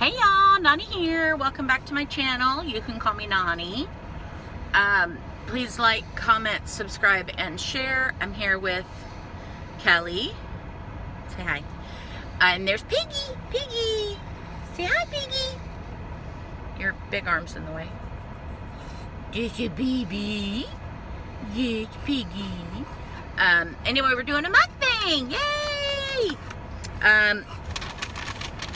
Hey y'all, Noni here. Welcome back to my channel. You can call me Noni. Please like, comment, subscribe, and share. I'm here with Kelly. Say hi. And there's Piggy. Piggy. Say hi, Piggy. Your big arm's in the way. Just a baby. Yes, Piggy. Anyway, we're doing a mukbang. Yay!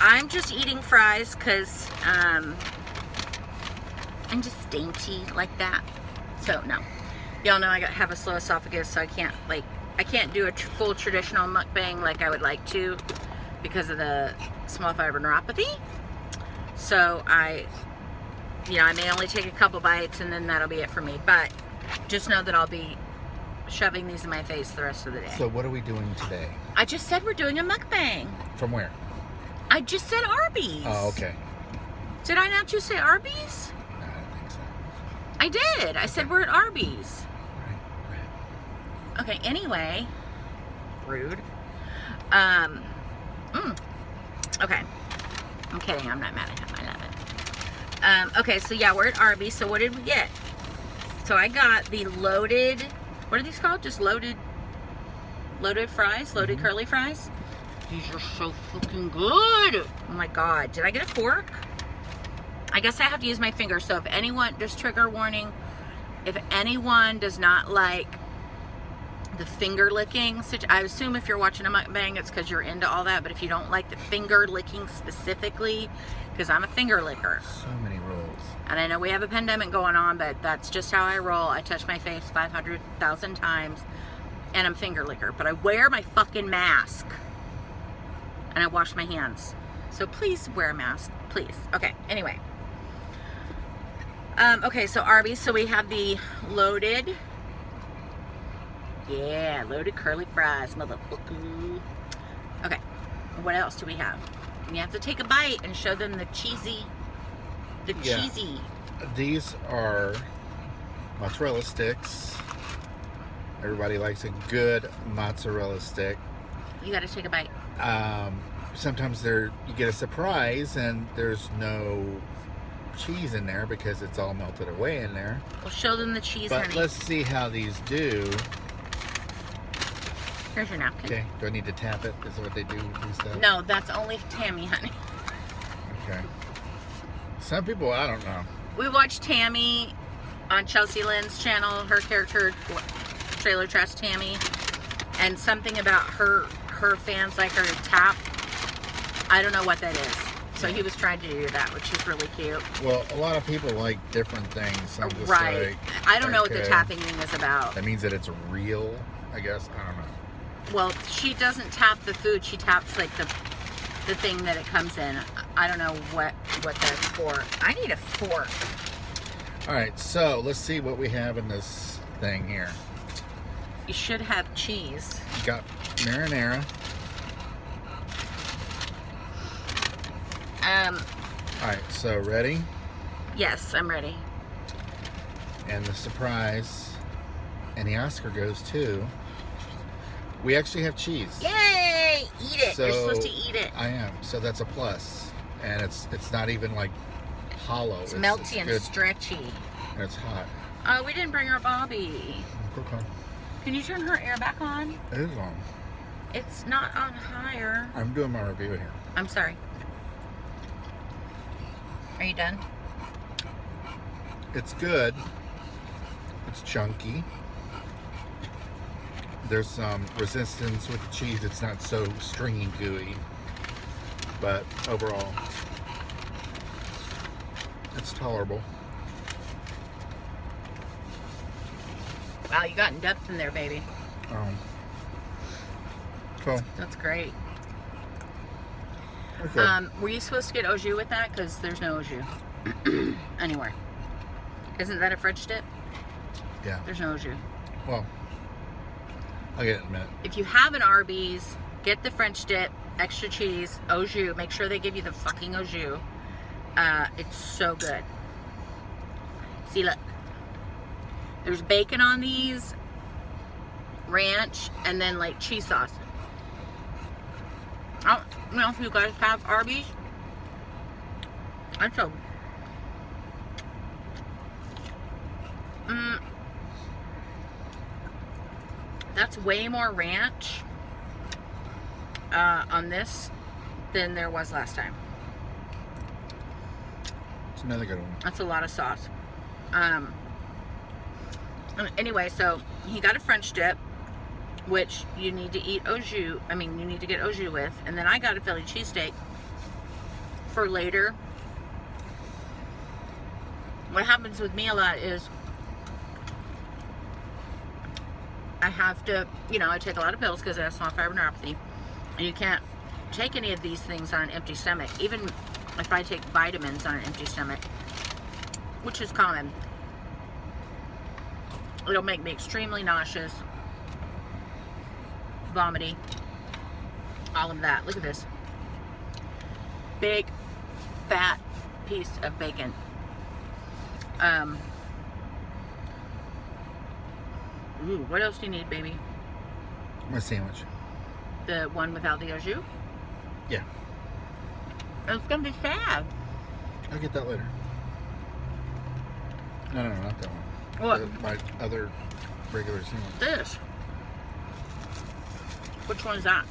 I'm just eating fries because I'm just dainty like that. So no, y'all know I have a slow esophagus, so I can't do a full traditional mukbang like I would like to because of the small fiber neuropathy. So I may only take a couple bites and then that'll be it for me. But just know that I'll be shoving these in my face the rest of the day. So what are we doing today? I just said we're doing a mukbang. From where? I just said Arby's. Oh, okay. Did I not just say Arby's? No, I don't think so. I did. I said we're at Arby's. Right. Okay, anyway. Rude. Okay. I'm kidding. I'm not mad at him. I love it. Okay, so yeah, we're at Arby's. So what did we get? So I got the loaded, what are these called? Just loaded fries? Loaded curly fries? These are so fucking good. Oh my God. Did I get a fork? I guess I have to use my finger. So if anyone, just trigger warning, if anyone does not like the finger licking, I assume if you're watching a mukbang, it's because you're into all that. But if you don't like the finger licking specifically, because I'm a finger licker. So many rules. And I know we have a pandemic going on, but that's just how I roll. I touch my face 500,000 times and I'm finger licker. But I wear my fucking mask. And I wash my hands. So please wear a mask, please. Okay, anyway. Okay, so Arby's, so we have the loaded curly fries, motherfucker. Okay, what else do we have? You have to take a bite and show them the cheesy, cheesy. These are mozzarella sticks. Everybody likes a good mozzarella stick. You gotta take a bite. Sometimes you get a surprise and there's no cheese in there because it's all melted away in there. Well, show them the cheese, but honey. Let's see how these do. Here's your napkin. Okay, do I need to tap it? Is that what they do with these stuff? No, that's only Tammy, honey. Okay. Some people, I don't know. We watched Tammy on Chelsea Lynn's channel, her character, Trailer Trash Tammy, and something about her fans like her to tap. I don't know what that is. So he was trying to do that, which is really cute. Well, a lot of people like different things. I'm just right. like, I don't know what the tapping thing is about. That means that it's real, I guess. I don't know. Well, she doesn't tap the food. She taps like the thing that it comes in. I don't know what that's for. I need a fork. All right, so let's see what we have in this thing here. You should have cheese. You got marinara. All right, so ready? Yes, I'm ready. And the surprise, and the Oscar goes to, we actually have cheese. Yay! Eat it. So you're supposed to eat it. I am. So that's a plus. And it's not even like hollow. It's melty and good. stretchy. And it's hot. Oh, we didn't bring our Bobby. Okay. Can you turn her air back on? It is on. It's not on higher. I'm doing my review here. I'm sorry. Are you done? It's good. It's chunky. There's some resistance with the cheese. It's not so stringy gooey. But overall, it's tolerable. Wow, you got in depth in there, baby. Cool. That's great. Okay. Were you supposed to get au jus with that? Because there's no au jus anywhere. Isn't that a French dip? Yeah. There's no au jus. Well, I'll get it in a minute. If you have an Arby's, get the French dip, extra cheese, au jus. Make sure they give you the fucking au jus. It's so good. See, look. There's bacon on these, ranch, and then like cheese sauce. I don't know if you guys have Arby's. That's a... That's way more ranch on this than there was last time. It's another good one. That's a lot of sauce. Anyway, so he got a French dip, which you need to eat au jus. I mean, you need to get au jus with. And then I got a Philly cheesesteak for later. What happens with me a lot is I have to, you know, I take a lot of pills because I have small fiber neuropathy. And you can't take any of these things on an empty stomach. Even if I take vitamins on an empty stomach, which is common, it'll make me extremely nauseous, vomity, all of that. Look at this. Big, fat piece of bacon. Ooh, what else do you need, baby? My sandwich. The one without the au jus? Yeah. It's gonna be sad. I'll get that later. No, not that one. What? My other regular sandwich. This. Which one is that?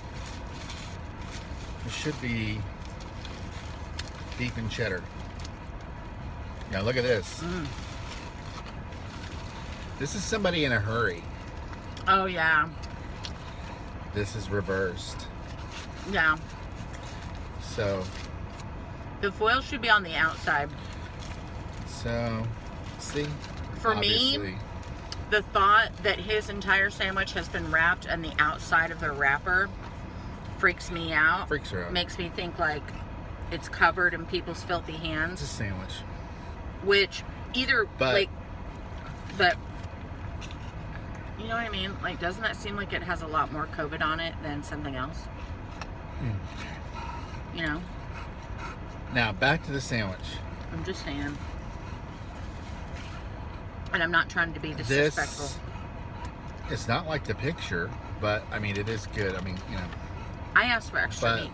It should be beef and cheddar. Now look at this. This is somebody in a hurry. Oh, yeah. This is reversed. Yeah. So. The foil should be on the outside. So, see? For Obviously. me, the thought that his entire sandwich has been wrapped and the outside of the wrapper freaks me out. Freaks her out. Makes me think like it's covered in people's filthy hands. It's a sandwich. Which either but you know what I mean? Like, doesn't that seem like it has a lot more COVID on it than something else? You know? Now, back to the sandwich. I'm just saying. And I'm not trying to be disrespectful. It's not like the picture, but, I mean, it is good. I mean, you know. I asked for extra meat.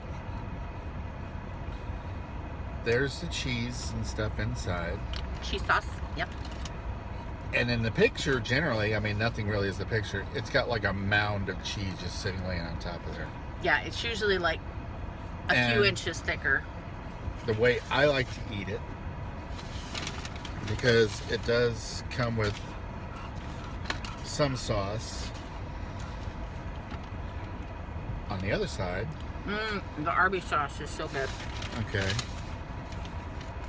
There's the cheese and stuff inside. Cheese sauce, yep. And in the picture, generally, I mean, nothing really is the picture. It's got like a mound of cheese just sitting laying on top of there. Yeah, it's usually like a few inches thicker. The way I like to eat it, because it does come with some sauce on the other side. The Arby sauce is so good. Okay.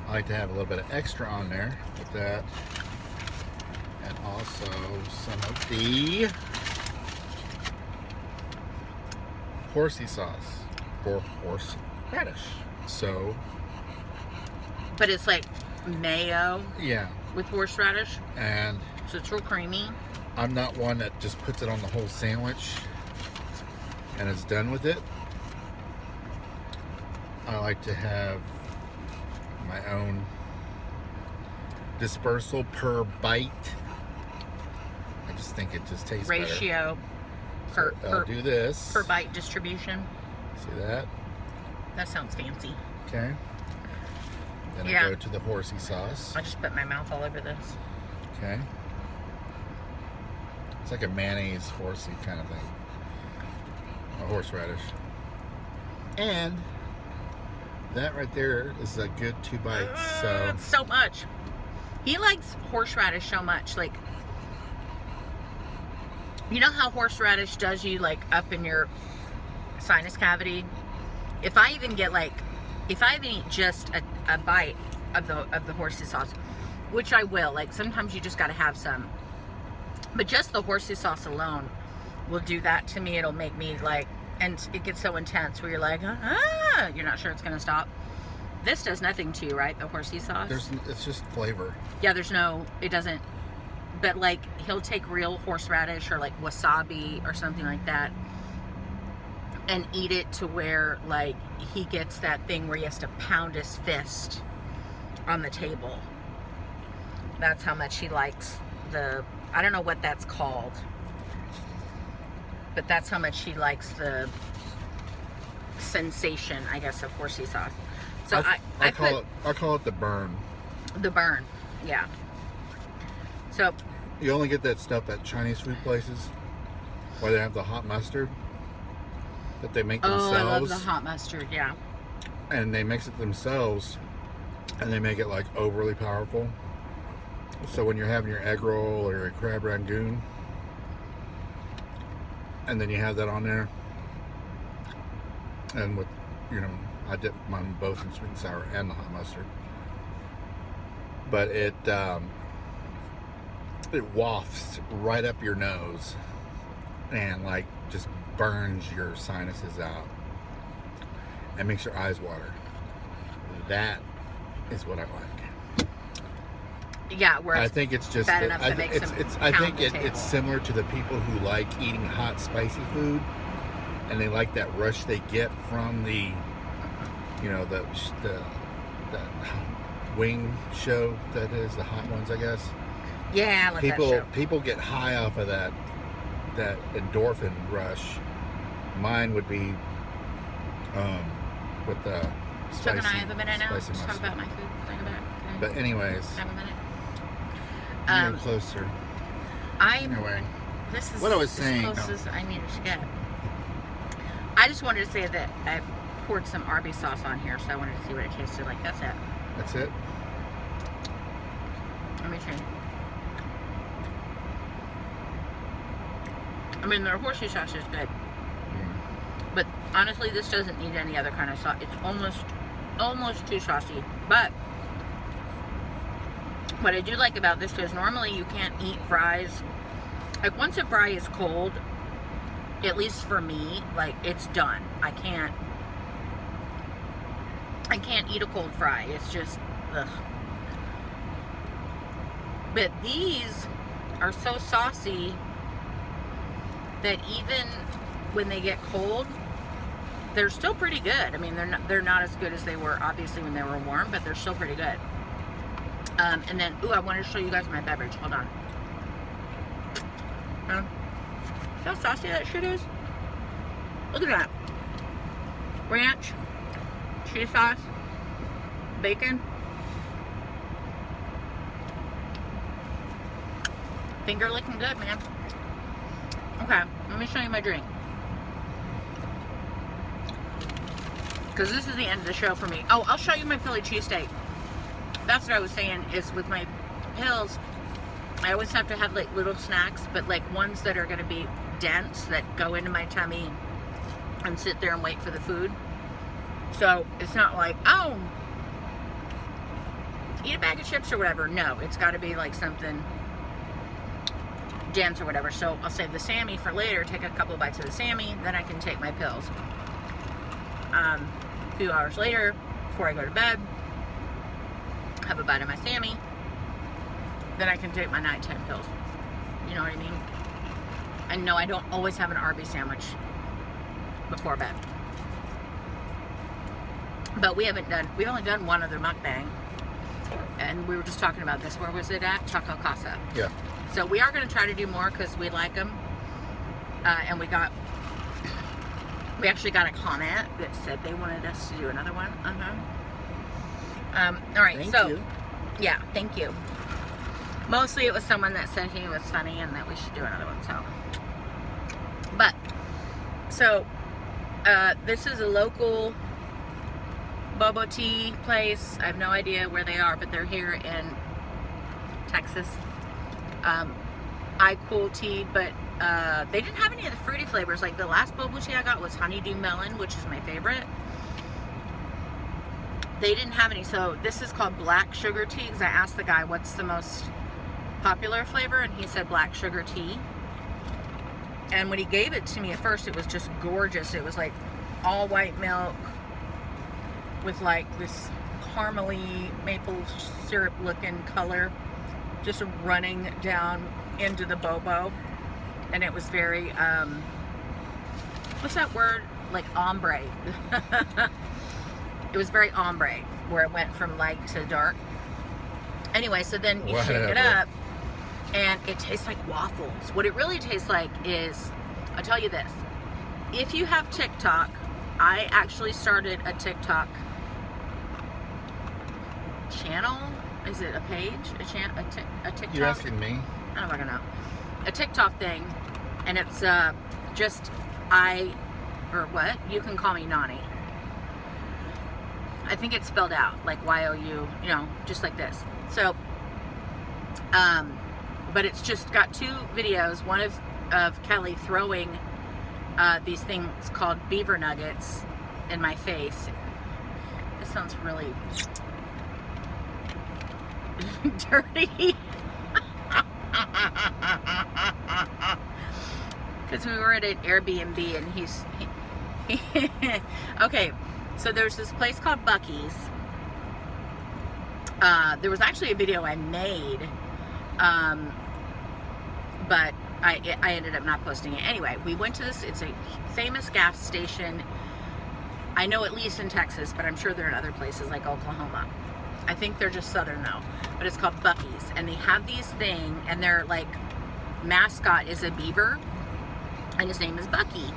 I like to have a little bit of extra on there with that. And also some of the horsey sauce for horseradish. So. But it's like mayo. Yeah. With horseradish. And. So it's real creamy. I'm not one that just puts it on the whole sandwich and is done with it. I like to have my own dispersal per bite. I just think it just tastes ratio better. I'll do this. Per bite distribution. See that? That sounds fancy. Okay. Then I go to the horsey sauce. I just put my mouth all over this. Okay. It's like a mayonnaise horsey kind of thing. A horseradish. And that right there is a good 2 bites. So much. He likes horseradish so much. Like, you know how horseradish does you like up in your sinus cavity? If I even eat just a bite of the horsey sauce, which I will, like sometimes you just got to have some, but just the horsey sauce alone will do that to me. It'll make me like, and it gets so intense where you're like, you're not sure it's gonna stop. This does nothing to you, right? The horsey sauce. It's just flavor. Yeah, it doesn't. But like, he'll take real horseradish or like wasabi or something like that and eat it to where like he gets that thing where he has to pound his fist on the table. That's how much he likes I don't know what that's called, but that's how much he likes the sensation, I guess, of horsey sauce. So I call it the burn. The burn, yeah. So you only get that stuff at Chinese food places where they have the hot mustard that they make themselves. Oh, I love the hot mustard, yeah. And they mix it themselves, and they make it like overly powerful. So when you're having your egg roll or your crab rangoon, and then you have that on there, and with, you know, I dip mine both in sweet and sour and the hot mustard. But it wafts right up your nose and like just burns your sinuses out and makes your eyes water. That is what I like. Yeah, where I think it's just bad enough to make I think it's similar to the people who like eating hot, spicy food, and they like that rush they get from the, you know, the wing show that is the hot ones, I guess. Yeah, I love that show. People get high off of that endorphin rush. Mine would be with the spicy. So can I have a minute now? Just talk about my food. Talk about it. But anyways, Have a minute. you're closer. Anyway, This is what I was saying. as close as I needed to get. I just wanted to say that I poured some Arby sauce on here, so I wanted to see what it tasted like. That's it. That's it. Let me try. I mean, their horseshoe sauce is good, but honestly, this doesn't need any other kind of sauce. It's almost too saucy. But what I do like about this is normally you can't eat fries. Like once a fry is cold, at least for me, like it's done. I can't eat a cold fry. It's just, ugh. But these are so saucy that even when they get cold, they're still pretty good. I mean, they're not as good as they were obviously when they were warm, but they're still pretty good. And then, I wanted to show you guys my beverage. Hold on. See how saucy that shit is? Look at that. Ranch, cheese sauce, bacon. Finger licking good, man. Okay, let me show you my drink. Because this is the end of the show for me. Oh, I'll show you my Philly cheesesteak. That's what I was saying, is with my pills, I always have to have like little snacks, but like ones that are going to be dense, that go into my tummy and sit there and wait for the food. So it's not like, oh, eat a bag of chips or whatever. No, it's got to be like something dense or whatever. So I'll save the Sammy for later, take a couple of bites of the Sammy, then I can take my pills. A few hours later, before I go to bed, have a bite of my Sammy, then I can take my nighttime pills. You know what I mean? And no, I don't always have an Arby sandwich before bed. But we've only done one other mukbang, and we were just talking about this. Where was it at? Taco Casa. Yeah. So we are going to try to do more because we like them. And we actually got a comment that said they wanted us to do another one. All right. Thank so, you. Yeah, thank you. Mostly it was someone that said he was funny and that we should do another one. So, this is a local boba tea place. I have no idea where they are, but they're here in Texas. I cool tea, but they didn't have any of the fruity flavors. Like the last boba tea I got was honeydew melon, which is my favorite. They didn't have any, so this is called black sugar tea, because I asked the guy what's the most popular flavor, and he said black sugar tea. And when he gave it to me at first, it was just gorgeous. It was like all white milk with like this caramely maple syrup looking color just running down into the bobo. And it was very, what's that word? Like ombre. It was very ombre, where it went from light to dark. Anyway, so then you shake it up, and it tastes like waffles. What it really tastes like is, I'll tell you this. If you have TikTok, I actually started a TikTok channel. Is it a page? A TikTok? You asking me? I don't fucking know. A TikTok thing, and it's just you can call me Noni. I think it's spelled out like Y-O-U, you know, just like this. So, but it's just got 2 videos. One of Kelly throwing these things called beaver nuggets in my face. This sounds really dirty. Because we were at an Airbnb and he's okay, so there's this place called Buc-ee's. There was actually a video I made, but I ended up not posting it. Anyway, we went to this, it's a famous gas station. I know at least in Texas, but I'm sure they're in other places like Oklahoma. I think they're just southern though, but it's called Buc-ee's, and they have these things, and their like mascot is a beaver, and his name is Bucky,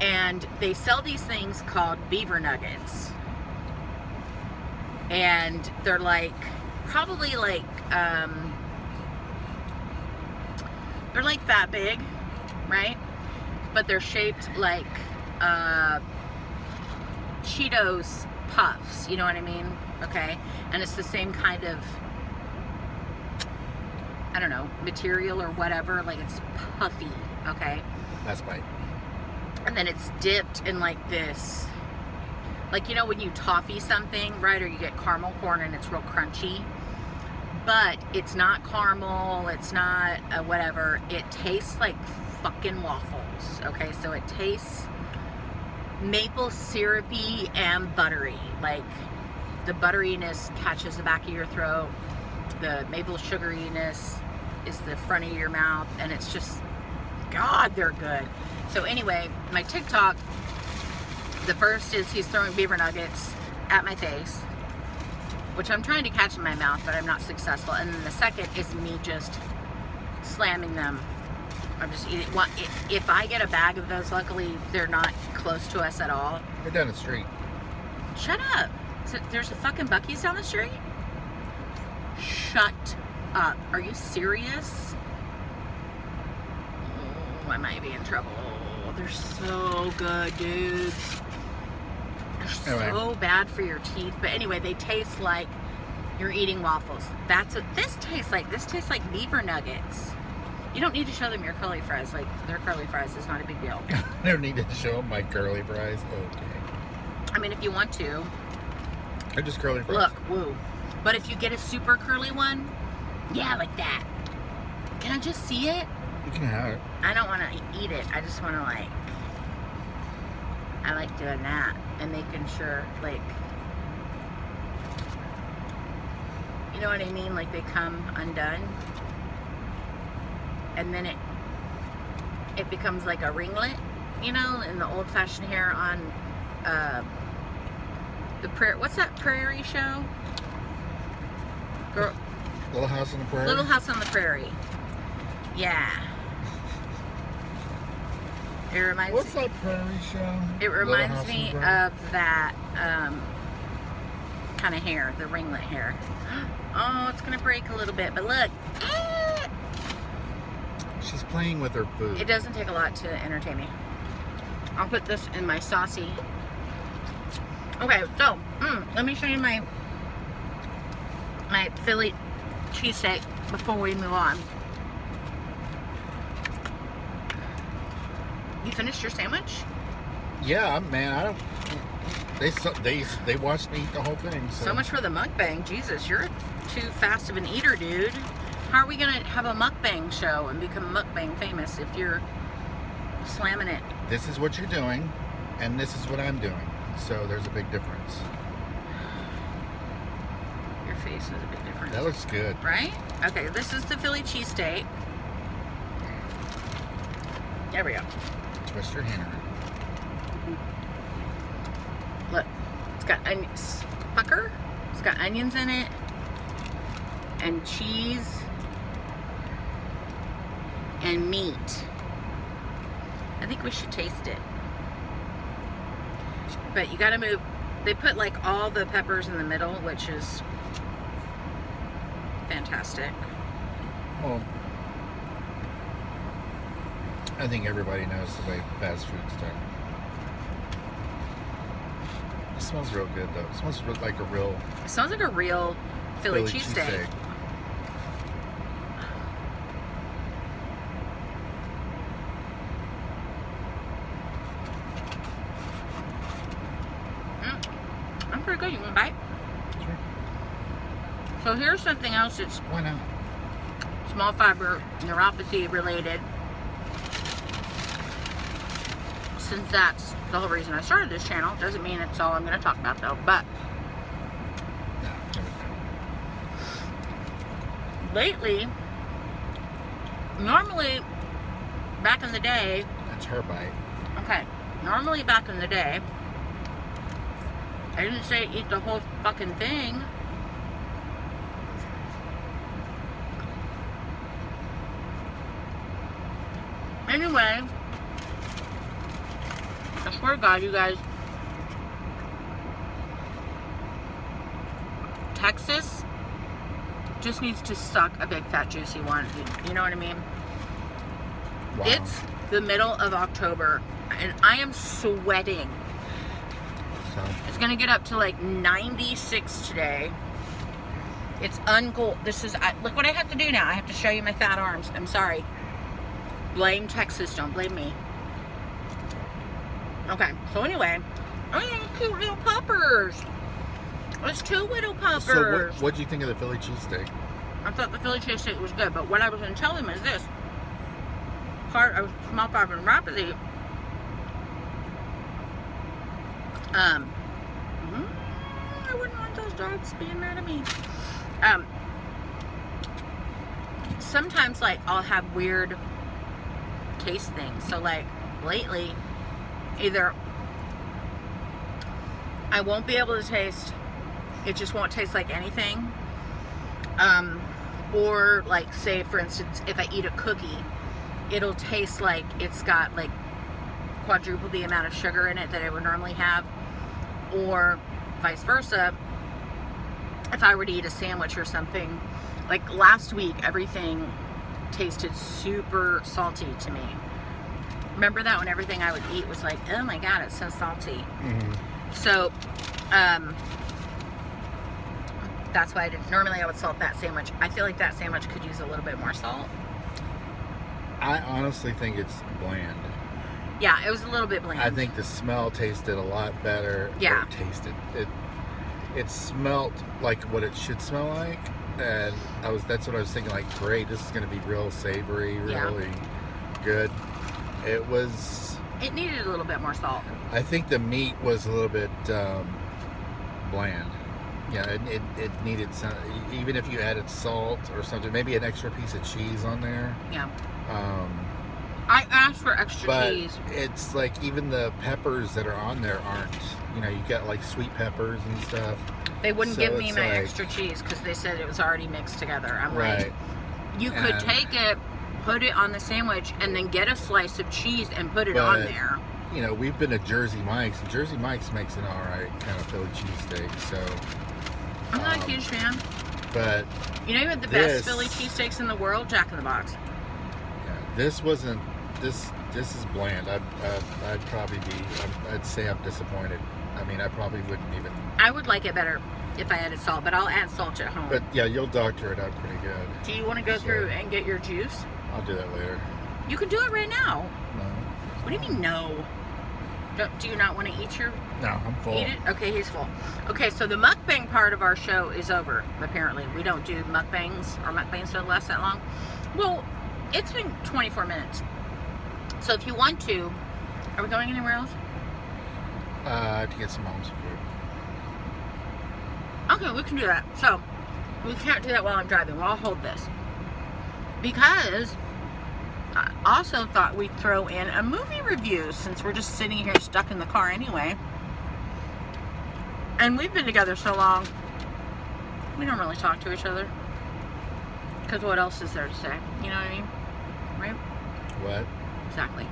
and they sell these things called beaver nuggets, and they're like probably like they're like that big, right? But they're shaped like Cheetos puffs, you know what I mean? Okay, and it's the same kind of, I don't know, material or whatever, like it's puffy, okay? That's right. And then it's dipped in like this, like, you know when you toffee something, right, or you get caramel corn and it's real crunchy, but it's not caramel, it's not whatever, it tastes like fucking waffles, okay? So it tastes maple syrupy and buttery, like the butteriness catches the back of your throat, the maple sugariness is the front of your mouth, and it's just, God, they're good. So anyway, my TikTok, the first is he's throwing beaver nuggets at my face, which I'm trying to catch in my mouth, but I'm not successful. And then the second is me just slamming them. I'm just eating. If I get a bag of those, luckily they're not close to us at all. They're down the street. Shut up. So there's a fucking Buc-ee's down the street? Shut up. Are you serious? Oh, I might be in trouble. They're so good, dudes. They're so bad for your teeth. But anyway, they taste like you're eating waffles. That's what this tastes like. This tastes like beaver nuggets. You don't need to show them your curly fries. Like, their curly fries is not a big deal. I don't need to show them my curly fries. Okay. I mean, if you want to. They're just curly fries. Look, woo. But if you get a super curly one, yeah, like that. Can I just see it? You can have it. I don't want to eat it. I just want to, like, I like doing that and making sure, like, you know what I mean? Like, they come undone. And then it becomes like a ringlet, you know, in the old-fashioned hair on the prairie. What's that prairie show? Girl, Little House on the Prairie. Little House on the Prairie. Yeah. It reminds. What's that prairie show? It reminds me of that kind of hair, the ringlet hair. Oh, it's gonna break a little bit, but look. She's playing with her food. It doesn't take a lot to entertain me. I'll put this in my saucy. Okay, so let me show you my Philly cheesesteak before we move on. You finished your sandwich? Yeah, man. I don't. They watched me eat the whole thing. So much for the mukbang. Jesus, you're too fast of an eater, dude. How are we gonna have a mukbang show and become mukbang famous if you're slamming it? This is what you're doing, and this is what I'm doing. So there's a big difference. Your face is a big difference. That looks good. Right? Okay, this is the Philly cheesesteak. There we go. Twist your hand around. Look, it's got onions. Pucker. It's got onions in it. And cheese. And meat. I think we should taste it. But you gotta move. They put like all the peppers in the middle, which is fantastic. Well, I think everybody knows the way fast food's done. It smells real good, though. It smells like a real... It smells like a real Philly cheesesteak. I'm pretty good. You want a bite? Sure. So here's something else that's Why not? small fiber neuropathy related. Since that's the whole reason I started this channel, doesn't mean it's all I'm going to talk about though. But lately, normally back in the day, That's her bite. okay, normally back in the day, I didn't say eat the whole fucking thing. Anyway, I swear to God, you guys, Texas just needs to suck a big fat juicy one. You know what I mean? Wow. It's the middle of October and I am sweating. So, It's gonna get up to like 96 today. It's uncool. Look what I have to do now. I have to show you my fat arms. I'm sorry. Blame Texas, don't blame me. Okay, so anyway, oh, cute little puppers. It's 2 widow puppers. so what do you think of the Philly cheesesteak? I thought the Philly cheesesteak was good, but what I was going to tell him is this. Part of small fiber neuropathy. I wouldn't want those dogs being mad at me. Sometimes, like, I'll have weird taste things. So, like, lately, either I won't be able to taste, it just won't taste like anything. Or, like, say, for instance, if I eat a cookie, it'll taste like it's got, like, quadruple the amount of sugar in it that it would normally have. Or vice versa, if I were to eat a sandwich or something, like last week, everything tasted super salty to me. Remember that when everything I would eat was like, oh my God, it's so salty. Mm-hmm. So, that's why normally I would salt that sandwich. I feel like that sandwich could use a little bit more salt. I honestly think it's bland. Yeah, it was a little bit bland. I think the smell tasted a lot better. Yeah. It smelled like what it should smell like, and that's what I was thinking. Like, great, this is going to be real savory, really good. It needed a little bit more salt. I think the meat was a little bit bland. Yeah, it needed some. Even if you added salt or something, maybe an extra piece of cheese on there. Yeah. I asked for extra but cheese. It's like even the peppers that are on there aren't, you got like sweet peppers and stuff. They wouldn't give me my like, extra cheese because they said it was already mixed together. I'm right. like, you could take it, put it on the sandwich, and then get a slice of cheese and put it on there. We've been to Jersey Mike's, and Jersey Mike's makes an alright kind of Philly cheesesteak, so. I'm not a huge fan. But. You had the best Philly cheesesteaks in the world? Jack in the Box. Yeah, this wasn't. This is bland. I'd say I'm disappointed. I mean, I probably wouldn't even. I would like it better if I added salt, but I'll add salt at home. But yeah, you'll doctor it out pretty good. Do you want to go through and get your juice? I'll do that later. You can do it right now. No. What do you mean no? Do you not want to eat your... No, I'm full. Eat it? Okay, he's full. Okay, so the mukbang part of our show is over, apparently. We don't do mukbangs, or mukbangs don't last that long. Well, it's been 24 minutes. So if you want to... Are we going anywhere else? I have to get some mom's food. Okay, we can do that. So, we can't do that while I'm driving. Well, I'll hold this. Because I also thought we'd throw in a movie review since we're just sitting here stuck in the car anyway. And we've been together so long, we don't really talk to each other. Because what else is there to say? You know what I mean? Right? What? Exactly.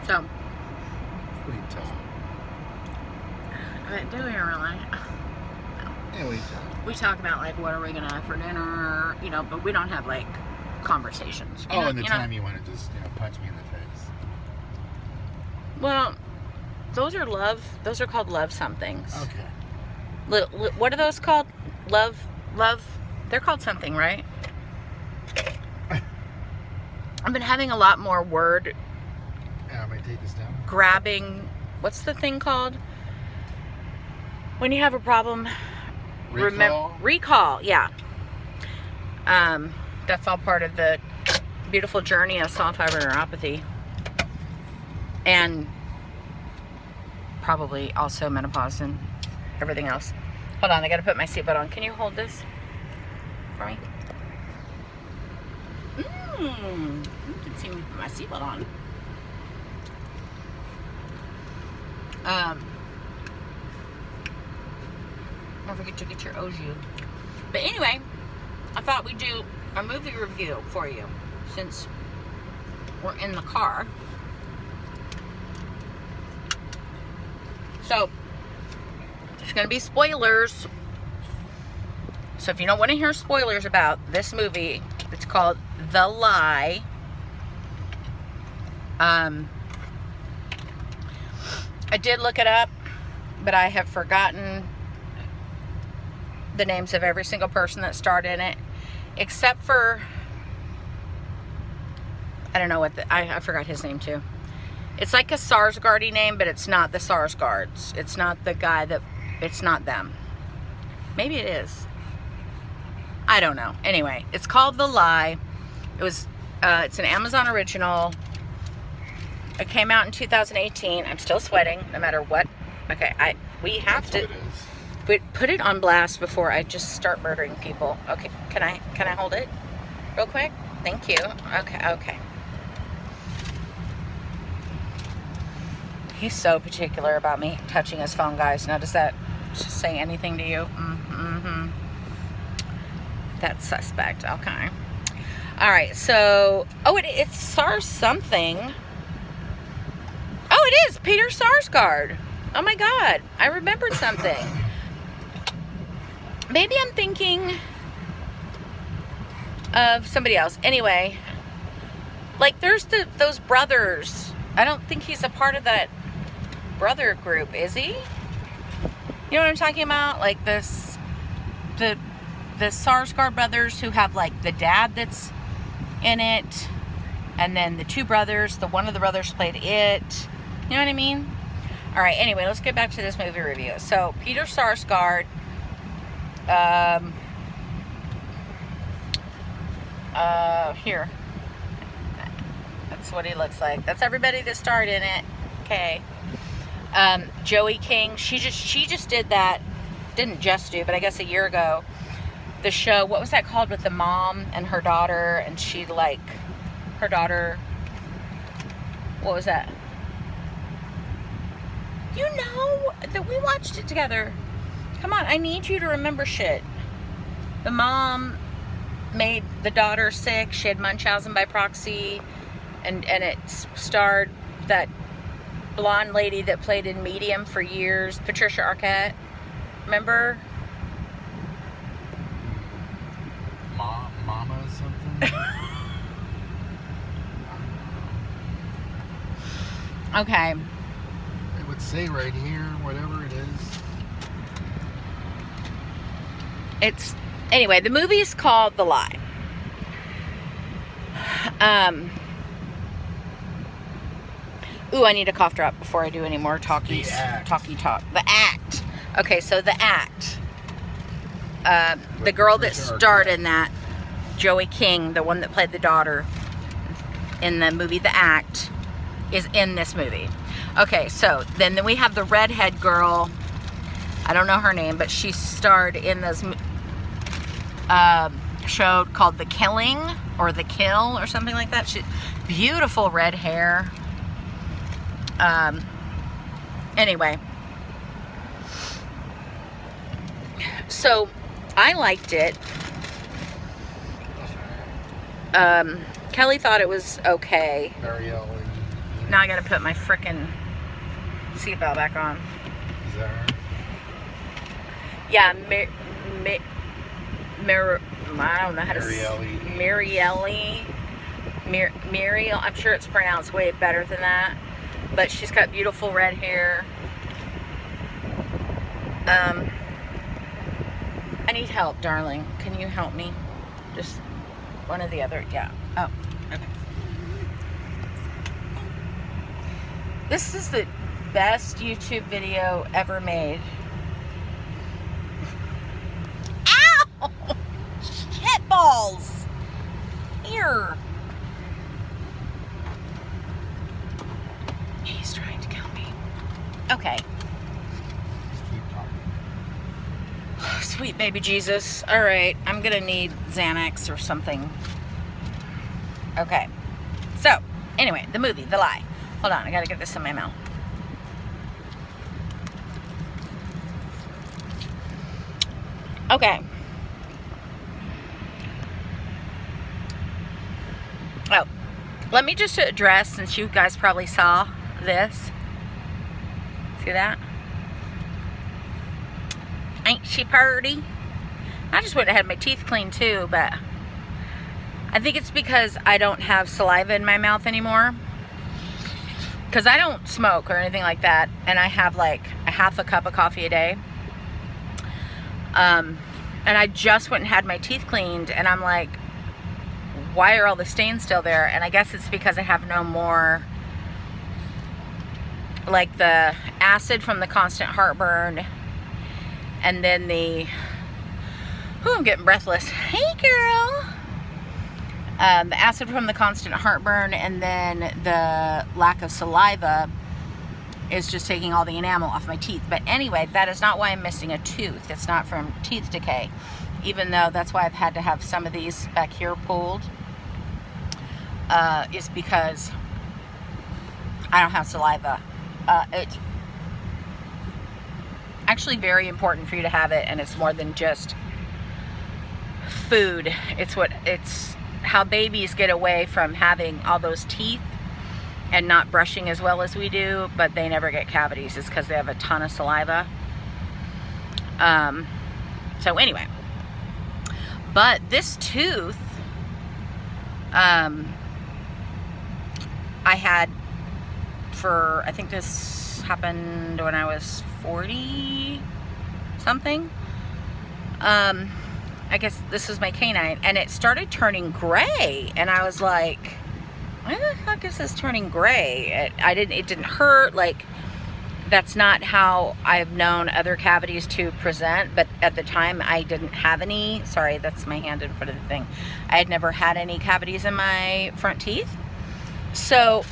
So. What are you talking? Do we really? Yeah, we talk about like what are we gonna have for dinner, you know, but we don't have like conversations. Oh, and the time you want to just punch me in the face. Well, those are love. Those are called love somethings. Okay. What are those called? Love. They're called something, right? I've been having a lot more word. Yeah, I'm gonna take this down. Grabbing. What's the thing called? When you have a problem. Recall. Recall. Yeah. That's all part of the beautiful journey of soft fiber neuropathy, and probably also menopause and everything else. Hold on, I gotta put my seatbelt on. Can you hold this for me? You can see me put my seatbelt on. Don't forget to get your Oju. But anyway, I thought we'd do a movie review for you since we're in the car. So, there's going to be spoilers. So if you don't want to hear spoilers about this movie, it's called The Lie. I did look it up, but I have forgotten the names of every single person that starred in it, except for, I don't know what I forgot his name too. It's like a Sarsgaardy name, but it's not the Sarsgaards. It's not the guy it's not them. Maybe it is. I don't know. Anyway, it's called The Lie. It's an Amazon original. It came out in 2018. I'm still sweating, no matter what. Okay, we have to put it on blast before I just start murdering people. Okay, can I hold it real quick? Thank you. Okay. He's so particular about me touching his phone, guys. Now, does that say anything to you? Mm-hmm. That's suspect. Okay. All right. So, it's SARS something. Oh, it is Peter Sarsgaard. Oh my God, I remembered something. Maybe I'm thinking of somebody else. Anyway, like there's those brothers. I don't think he's a part of that brother group, is he? You know what I'm talking about? Like the Sarsgaard brothers who have like the dad that's in it, and then the two brothers. One of the brothers played it. You know what I mean? All right. Anyway, let's get back to this movie review. So Peter Sarsgaard. Here. That's what he looks like. That's everybody that starred in it. Okay. Joey King. She just did that. Didn't just do, but I guess a year ago. The show. What was that called with the mom and her daughter? And she her daughter. What was that? You know that we watched it together. Come on, I need you to remember shit. The mom made the daughter sick. She had Munchausen by proxy. And it starred that blonde lady that played in Medium for years, Patricia Arquette. Remember? Mama something? Okay. It would say right here, whatever it is. Anyway, the movie is called The Lie. I need a cough drop before I do any more talkies. The Act. Okay, so The Act. The girl that starred in that, Joey King, the one that played the daughter in the movie The Act, is in this movie. Okay, so then we have the redhead girl. I don't know her name, but she starred in this show called The Killing or The Kill or something like that. She beautiful red hair. Anyway, so I liked it. Kelly thought it was okay. Now I gotta put my frickin' seatbelt back on. Is that her? Yeah, I don't know how to Marielli. Muriel. I'm sure it's pronounced way better than that. But she's got beautiful red hair. I need help, darling. Can you help me? Just one or the other. Yeah. Oh, okay. This is the best YouTube video ever made. Ow! Shit balls! Here. He's trying to kill me. Okay. Just keep talking. Sweet baby Jesus. All right, I'm gonna need Xanax or something. Okay. So, anyway, the movie, The Lie. Hold on, I gotta get this in my mouth. Okay. Oh, let me just address, since you guys probably saw this. See that? Ain't she purty? I just went and had my teeth cleaned too, but I think it's because I don't have saliva in my mouth anymore. Because I don't smoke or anything like that, and I have like a half a cup of coffee a day. And I just went and had my teeth cleaned, and I'm like, why are all the stains still there? And I guess it's because I have no more, like, the acid from the constant heartburn, and then the, I'm getting breathless. Hey, girl. The acid from the constant heartburn, and then the lack of saliva is just taking all the enamel off my teeth. But anyway, that is not why I'm missing a tooth. It's not from teeth decay, even though that's why I've had to have some of these back here pulled. Is because I don't have saliva. It's actually very important for you to have it, and it's more than just food. It's how babies get away from having all those teeth and not brushing as well as we do, but they never get cavities. It's because they have a ton of saliva. So anyway, but this tooth, I had for, I think this happened when I was 40 something. I guess this is my canine, and it started turning gray, and I was like, why the fuck is this turning gray? It didn't hurt. Like, that's not how I've known other cavities to present, but at the time I didn't have any. Sorry, that's my hand in front of the thing. I had never had any cavities in my front teeth. So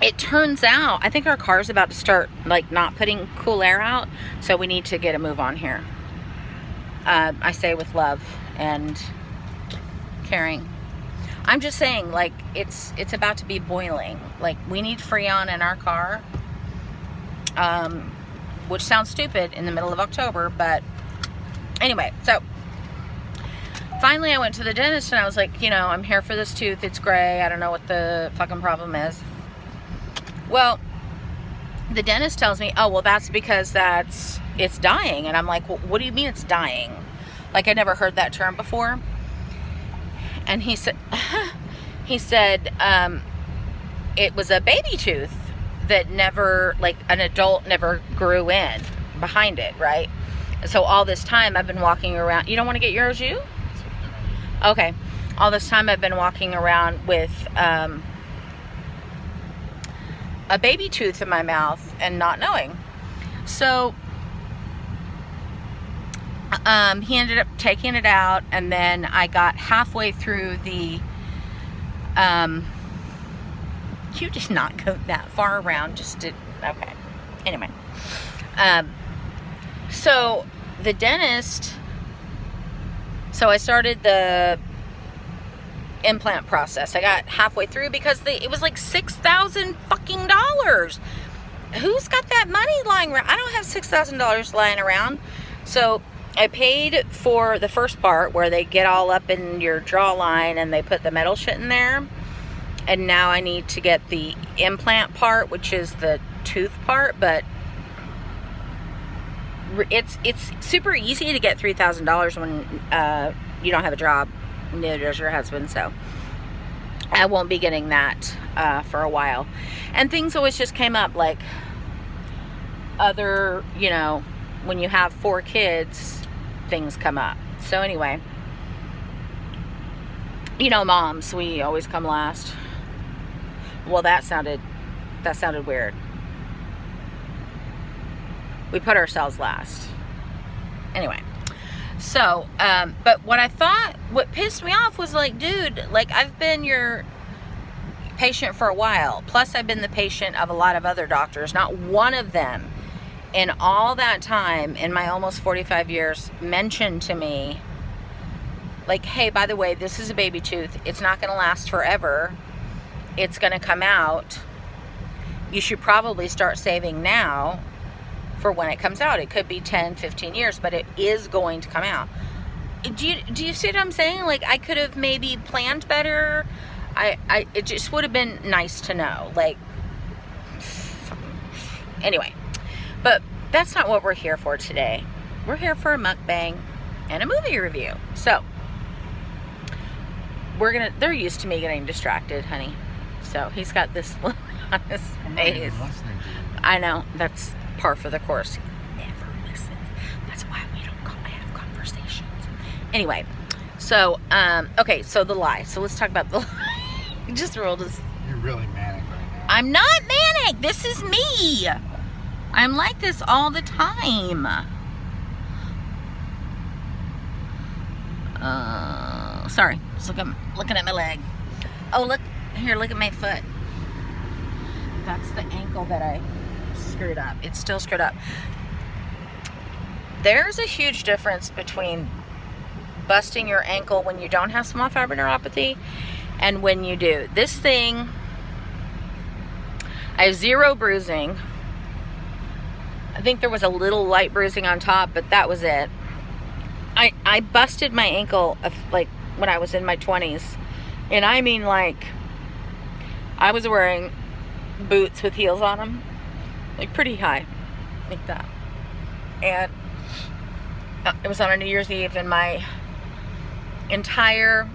it turns out, I think our car's about to start, like, not putting cool air out, so we need to get a move on here. I say with love and caring. I'm just saying, like, it's about to be boiling. Like, we need Freon in our car, which sounds stupid in the middle of October, but anyway. So finally I went to the dentist, and I was like, you know, I'm here for this tooth. It's gray. I don't know what the fucking problem is. Well, the dentist tells me, oh, well, that's because it's dying. And I'm like, well, what do you mean it's dying? Like, I never heard that term before. And he said, it was a baby tooth that never, like, an adult never grew in behind it, right? So all this time I've been walking around. You don't want to get yours, you? Okay. All this time I've been walking around with a baby tooth in my mouth and not knowing. So he ended up taking it out, and then I got halfway through the you did not go that far around, just did. Okay, anyway, so the dentist, so I started the implant process. I got halfway through because it was like $6,000 fucking dollars. Who's got that money lying around? I don't have $6,000 lying around. So I paid for the first part where they get all up in your jawline and they put the metal shit in there. And now I need to get the implant part, which is the tooth part. But it's super easy to get $3,000 when you don't have a job. Neither does your husband, so I won't be getting that for a while. And things always just came up, like other, you know, when you have 4 kids, things come up. So anyway, you know, moms, we always come last. Well, that sounded weird. We put ourselves last. Anyway, so, but what pissed me off was like, dude, like, I've been your patient for a while. Plus, I've been the patient of a lot of other doctors. Not one of them in all that time, in my almost 45 years, mentioned to me, like, hey, by the way, this is a baby tooth. It's not going to last forever. It's going to come out. You should probably start saving now for when it comes out. It could be 10, 15 years, but it is going to come out. Do you see what I'm saying? Like, I could have maybe planned better. It just would have been nice to know. Like, anyway, but that's not what we're here for today. We're here for a mukbang and a movie review. So, they're used to me getting distracted, honey. So, he's got this look on his face. I know, that's par for the course. He never listens. That's why we don't have conversations. Anyway, so okay, so the lie. So let's talk about the lie. You just rolled us. You're really manic right now. I'm not manic. This is me. I'm like this all the time. Sorry. Just looking at my leg. Oh, look at my foot. That's the ankle that I screwed up. It's still screwed up. There's a huge difference between busting your ankle when you don't have small fiber neuropathy and when you do. This thing, I have 0 bruising. I think there was a little light bruising on top, but that was it. I busted my ankle like when I was in my 20s. And I mean, like, I was wearing boots with heels on them, like pretty high, like that. And it was on a New Year's Eve, and my entire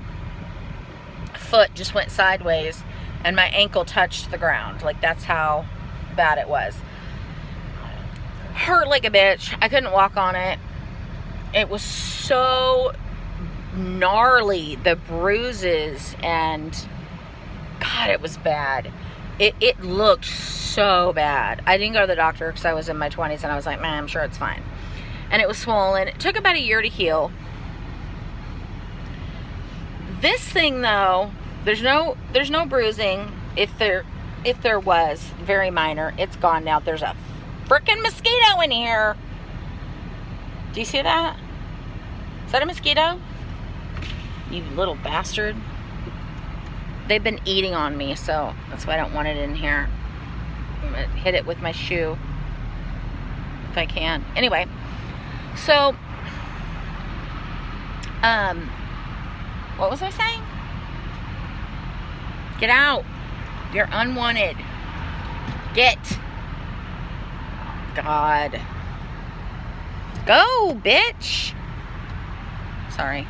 foot just went sideways, and my ankle touched the ground. Like, that's how bad it was. Hurt like a bitch. I couldn't walk on it. It was so gnarly, the bruises, and God, it was bad. It looked so bad. I didn't go to the doctor because I was in my 20s, and I was like, man, I'm sure it's fine. And it was swollen. It took about a year to heal. This thing, though, there's no bruising. If there was, very minor. It's gone now. There's a freaking mosquito in here. Do you see that? Is that a mosquito? You little bastard. They've been eating on me, so that's why I don't want it in here. I'm gonna hit it with my shoe if I can. Anyway, so what was I saying? Get out. You're unwanted. Get. God. Go, bitch. Sorry.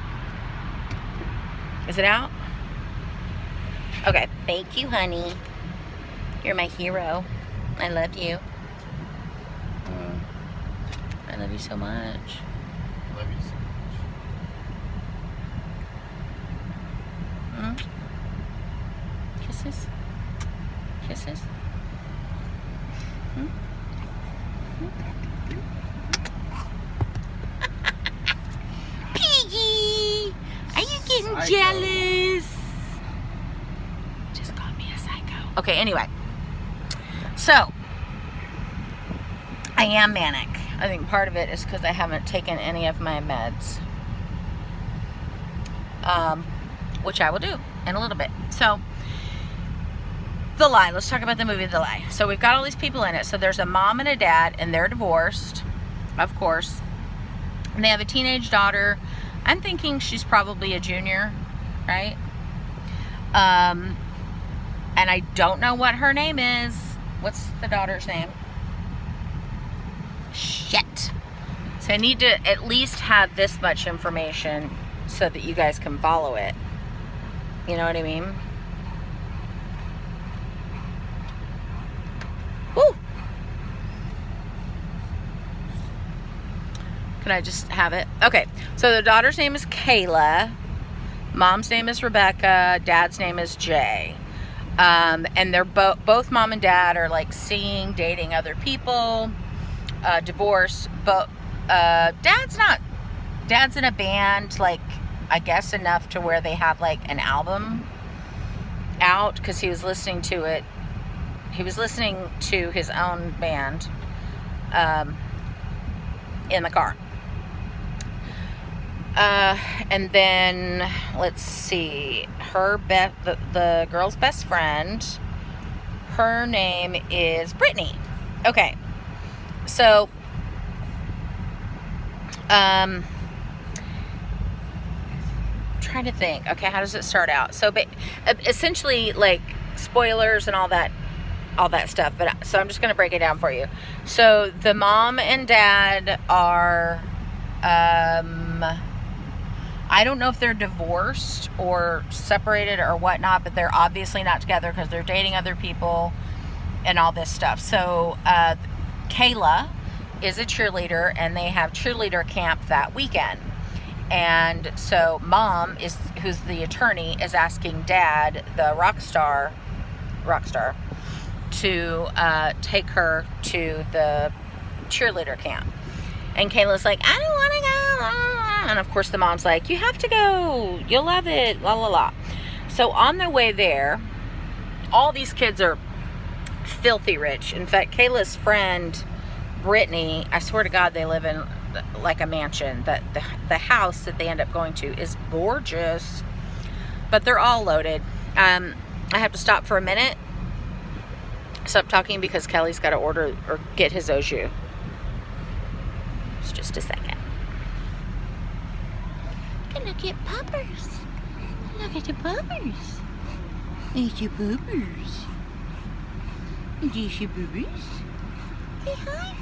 Is it out? Okay, thank you, honey. You're my hero. I love you. I love you so much. Love you so much. Kisses? Kisses? Piggy! Are you getting jealous? Just called me a psycho. Okay, anyway. So, I am manic. I think part of it is because I haven't taken any of my meds. Which I will do in a little bit. So, The Lie. Let's talk about the movie The Lie. So, we've got all these people in it. So, there's a mom and a dad, and they're divorced, of course. And they have a teenage daughter. I'm thinking she's probably a junior, right? And I don't know what her name is. What's the daughter's name? Shit. So I need to at least have this much information so that you guys can follow it. You know what I mean? Woo! Can I just have it? Okay, so the daughter's name is Kayla. Mom's name is Rebecca. Dad's name is Jay. And they're both mom and dad are like seeing, dating other people, divorced. But dad's in a band, like, I guess enough to where they have like an album out, because he was listening to it. He was listening to his own band in the car. And then let's see, the girl's best friend, her name is Brittany. Okay, so trying to think. Okay, how does it start out? So, essentially, like, spoilers and all that stuff. But so I'm just gonna break it down for you. So the mom and dad are, I don't know if they're divorced or separated or whatnot, but they're obviously not together because they're dating other people and all this stuff. So Kayla is a cheerleader, and they have cheerleader camp that weekend. And so mom who's the attorney, is asking dad, the rock star, to take her to the cheerleader camp. And Kayla's like, I don't want to go. And of course the mom's like, you have to go. You'll love it. La la la. So on their way there, all these kids are filthy rich. In fact, Kayla's friend, Brittany, I swear to God, they live in like a mansion. That the house that they end up going to is gorgeous. But they're all loaded. I have to stop for a minute. Stop talking because Kelly's got to order or get his au jus. It's just a second. Look at puppers. Look at the puppers. There's your puppers. There's your puppers. Say hi.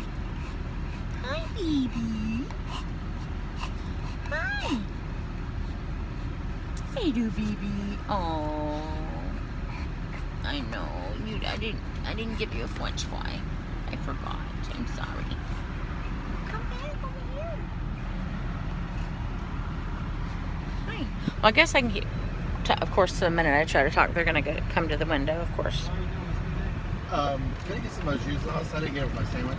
Hi, baby. Hi. Hello, baby. Oh, I know. I didn't give you a French fry. I forgot. I'm sorry. Come back over here. Hi. Well, I guess I can get. Of course, the minute I try to talk, they're gonna come to the window. Of course. Can I get some jus sauce? I didn't get it with my sandwich.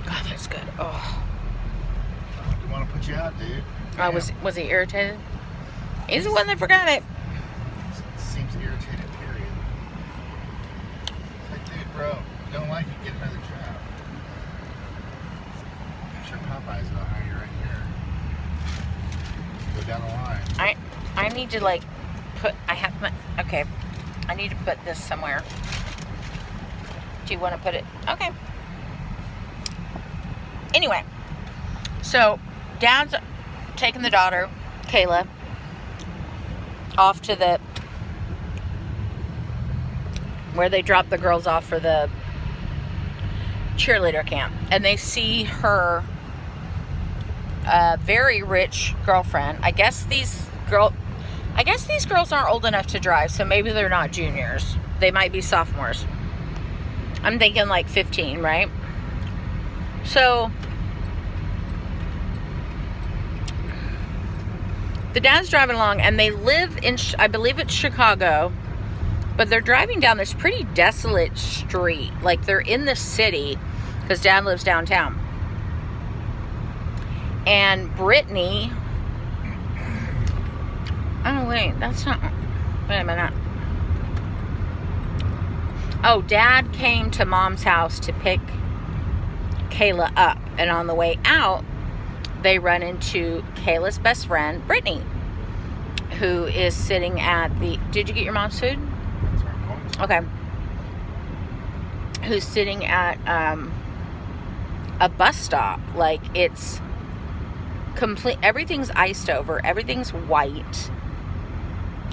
God, that's good. Oh. I didn't want to put you out, dude. Oh, was he irritated? He's the one that forgot it. Seems irritated, period. It's like, dude, bro, if you don't like it, get another job. I'm sure Popeyes will hire you right here. Go down the line. I need to, like, okay. I need to put this somewhere. Do you want to put it? Okay. Anyway, so Dad's taking the daughter, Kayla, off to where they drop the girls off for the cheerleader camp. And they see her very rich girlfriend. I guess these girls aren't old enough to drive, so maybe they're not juniors. They might be sophomores. I'm thinking like 15, right? So the dad's driving along, and they live in, I believe it's Chicago, but they're driving down this pretty desolate street. Like, they're in the city because Dad lives downtown. And Brittany, oh wait, that's not, wait a minute. Oh, Dad came to Mom's house to pick Kayla up, and on the way out, they run into Kayla's best friend, Brittany, who is sitting at the, did you get your mom's food? That's where I'm going to. Okay. who's sitting at a bus stop. Like, it's complete, everything's iced over, everything's white,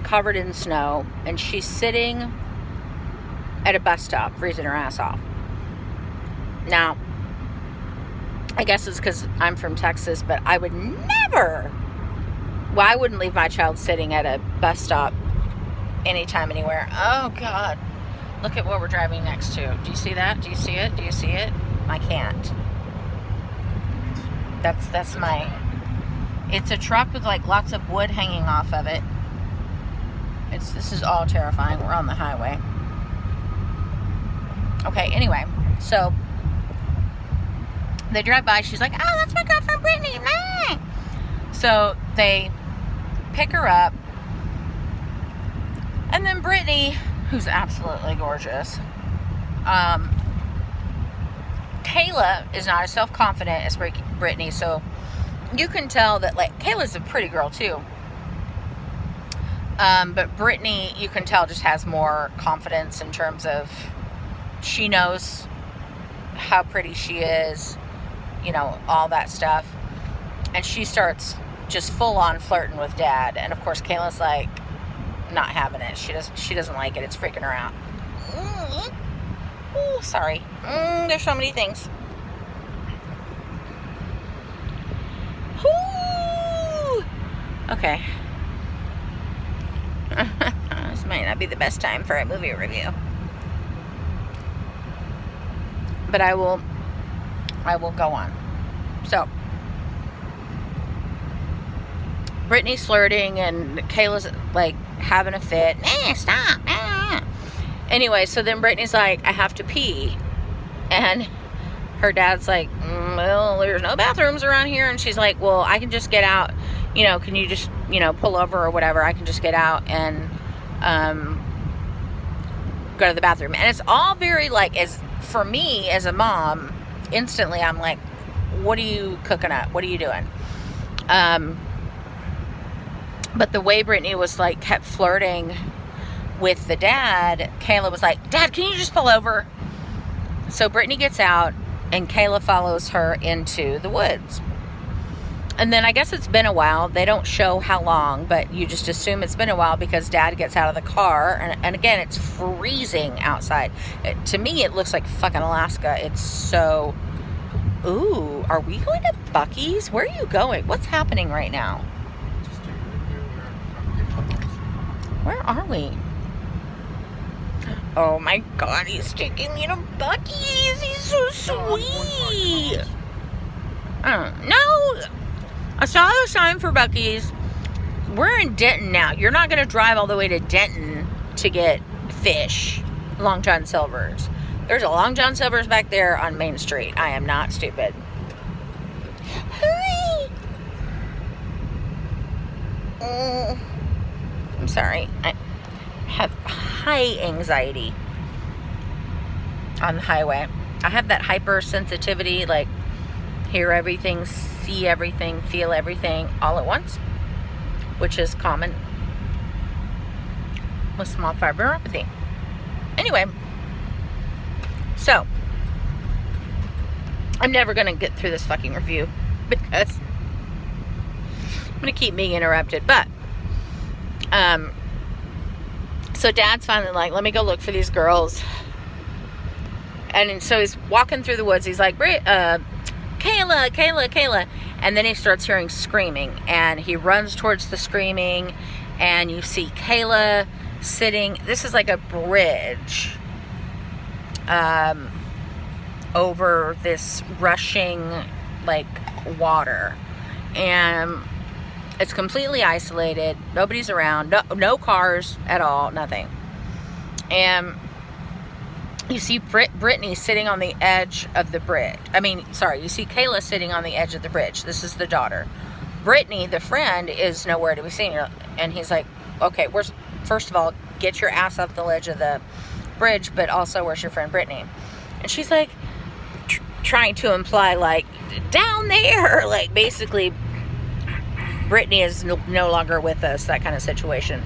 covered in snow, and she's sitting at a bus stop freezing her ass off. Now, I guess it's because I'm from Texas, but I would never, well, I wouldn't leave my child sitting at a bus stop anytime, anywhere. Oh God, look at what we're driving next to. Do you see that? Do you see it? Do you see it? I can't. That's my, it's a truck with like lots of wood hanging off of it. This is all terrifying. We're on the highway. Okay, anyway, so they drive by. She's like, oh, that's my girlfriend Brittany. Nah. So they pick her up, and then Brittany, who's absolutely gorgeous, Kayla is not as self-confident as Brittany, so you can tell that, like, Kayla's a pretty girl too, but Brittany, you can tell, just has more confidence in terms of she knows how pretty she is, you know, all that stuff, and she starts just full-on flirting with Dad, and of course Kayla's like not having it. She doesn't like it. It's freaking her out. Ooh, sorry. There's so many things. Ooh. Okay. This might not be the best time for a movie review, but I will go on. So, Brittany's flirting and Kayla's like having a fit. Stop. Anyway, so then Brittany's like, I have to pee. And her dad's like, well, there's no bathrooms around here. And she's like, well, I can just get out. You know, can you just, you know, pull over or whatever? I can just get out and go to the bathroom. And it's all very like, as for me as a mom, instantly I'm like, what are you cooking up? What are you doing? But the way Brittany was like, kept flirting with the dad, Kayla was like, Dad, can you just pull over? So Brittany gets out and Kayla follows her into the woods. And then I guess it's been a while. They don't show how long, but you just assume it's been a while because Dad gets out of the car. And again, it's freezing outside. To me, it looks like fucking Alaska. It's so... Ooh, are we going to Buc-ee's? Where are you going? What's happening right now? Where are we? Oh my God, he's taking me to Buc-ee's. He's so sweet. No. I saw the sign for Buc-ee's. We're in Denton now. You're not going to drive all the way to Denton to get fish. Long John Silver's. There's a Long John Silver's back there on Main Street. I am not stupid. Hurry! I'm sorry. I have high anxiety on the highway. I have that hypersensitivity, like hear everything, see everything, feel everything all at once, which is common with small fiber neuropathy. Anyway, so I'm never going to get through this fucking review because I'm going to keep being interrupted. But so Dad's finally like, let me go look for these girls. And so he's walking through the woods. He's like, Kayla. And then he starts hearing screaming. And he runs towards the screaming. And you see Kayla sitting. This is like a bridge over this rushing, like, water. And it's completely isolated. Nobody's around. No cars at all. Nothing. And you see Brittany sitting on the edge of the bridge. You see Kayla sitting on the edge of the bridge. This is the daughter. Brittany, the friend, is nowhere to be seen. And he's like, okay, first of all, get your ass up the ledge of the bridge, but also, where's your friend Brittany? And she's like, trying to imply, like, down there. Like, basically, Brittany is no longer with us, that kind of situation.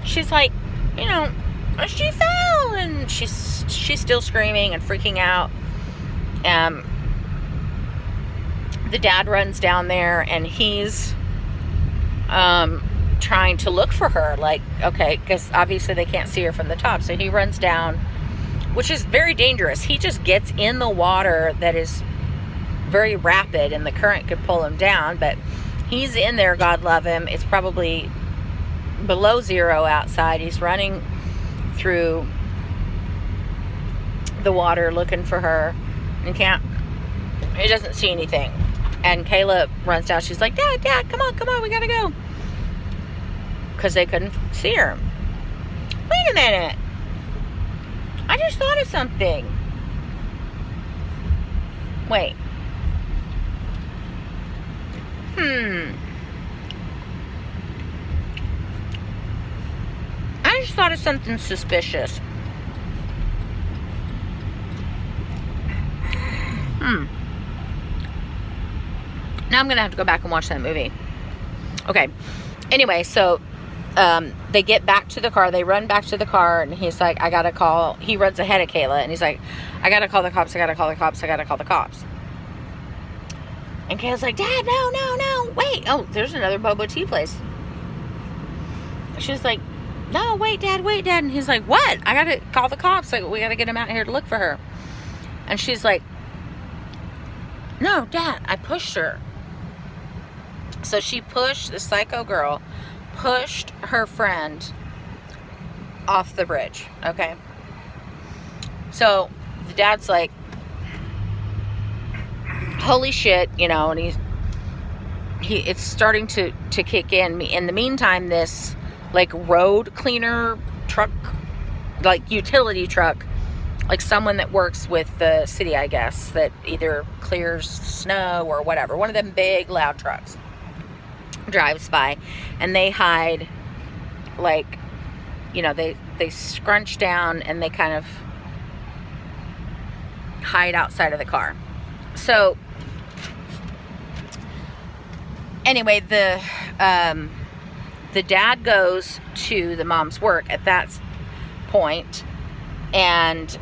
She's like, you know, she fell, and she's still screaming and freaking out. The dad runs down there, and he's trying to look for her, like, okay, because obviously they can't see her from the top, so he runs down, which is very dangerous. He just gets in the water that is very rapid, and the current could pull him down, but he's in there, God love him. It's probably below zero outside. He's running through the water looking for her, and he doesn't see anything. And Kayla runs down. She's like, Dad, come on, we gotta go. Because they couldn't see her. Wait a minute. I just thought of something. Wait. I just thought of something suspicious. Now I'm going to have to go back and watch that movie. Okay. Anyway, so they get back to the car. They run back to the car, and he's like, I got to call. He runs ahead of Kayla, and he's like, I got to call the cops. I got to call the cops. I got to call the cops. And Kayla's like, Dad, no. Wait. Oh, there's another boba tea place. She's like, no, wait, Dad. And he's like, what? I got to call the cops. Like, we got to get them out here to look for her. And she's like, no, Dad, I pushed her. So she pushed, the psycho girl pushed her friend off the bridge, okay? So the dad's like, holy shit, you know, and it's starting to kick in. In the meantime, this like road cleaner truck, like utility truck, like someone that works with the city, I guess, that either clears snow or whatever, one of them big loud trucks, drives by, and they hide, like, you know, they scrunch down and they kind of hide outside of the car. So anyway, the dad goes to the mom's work at that point, and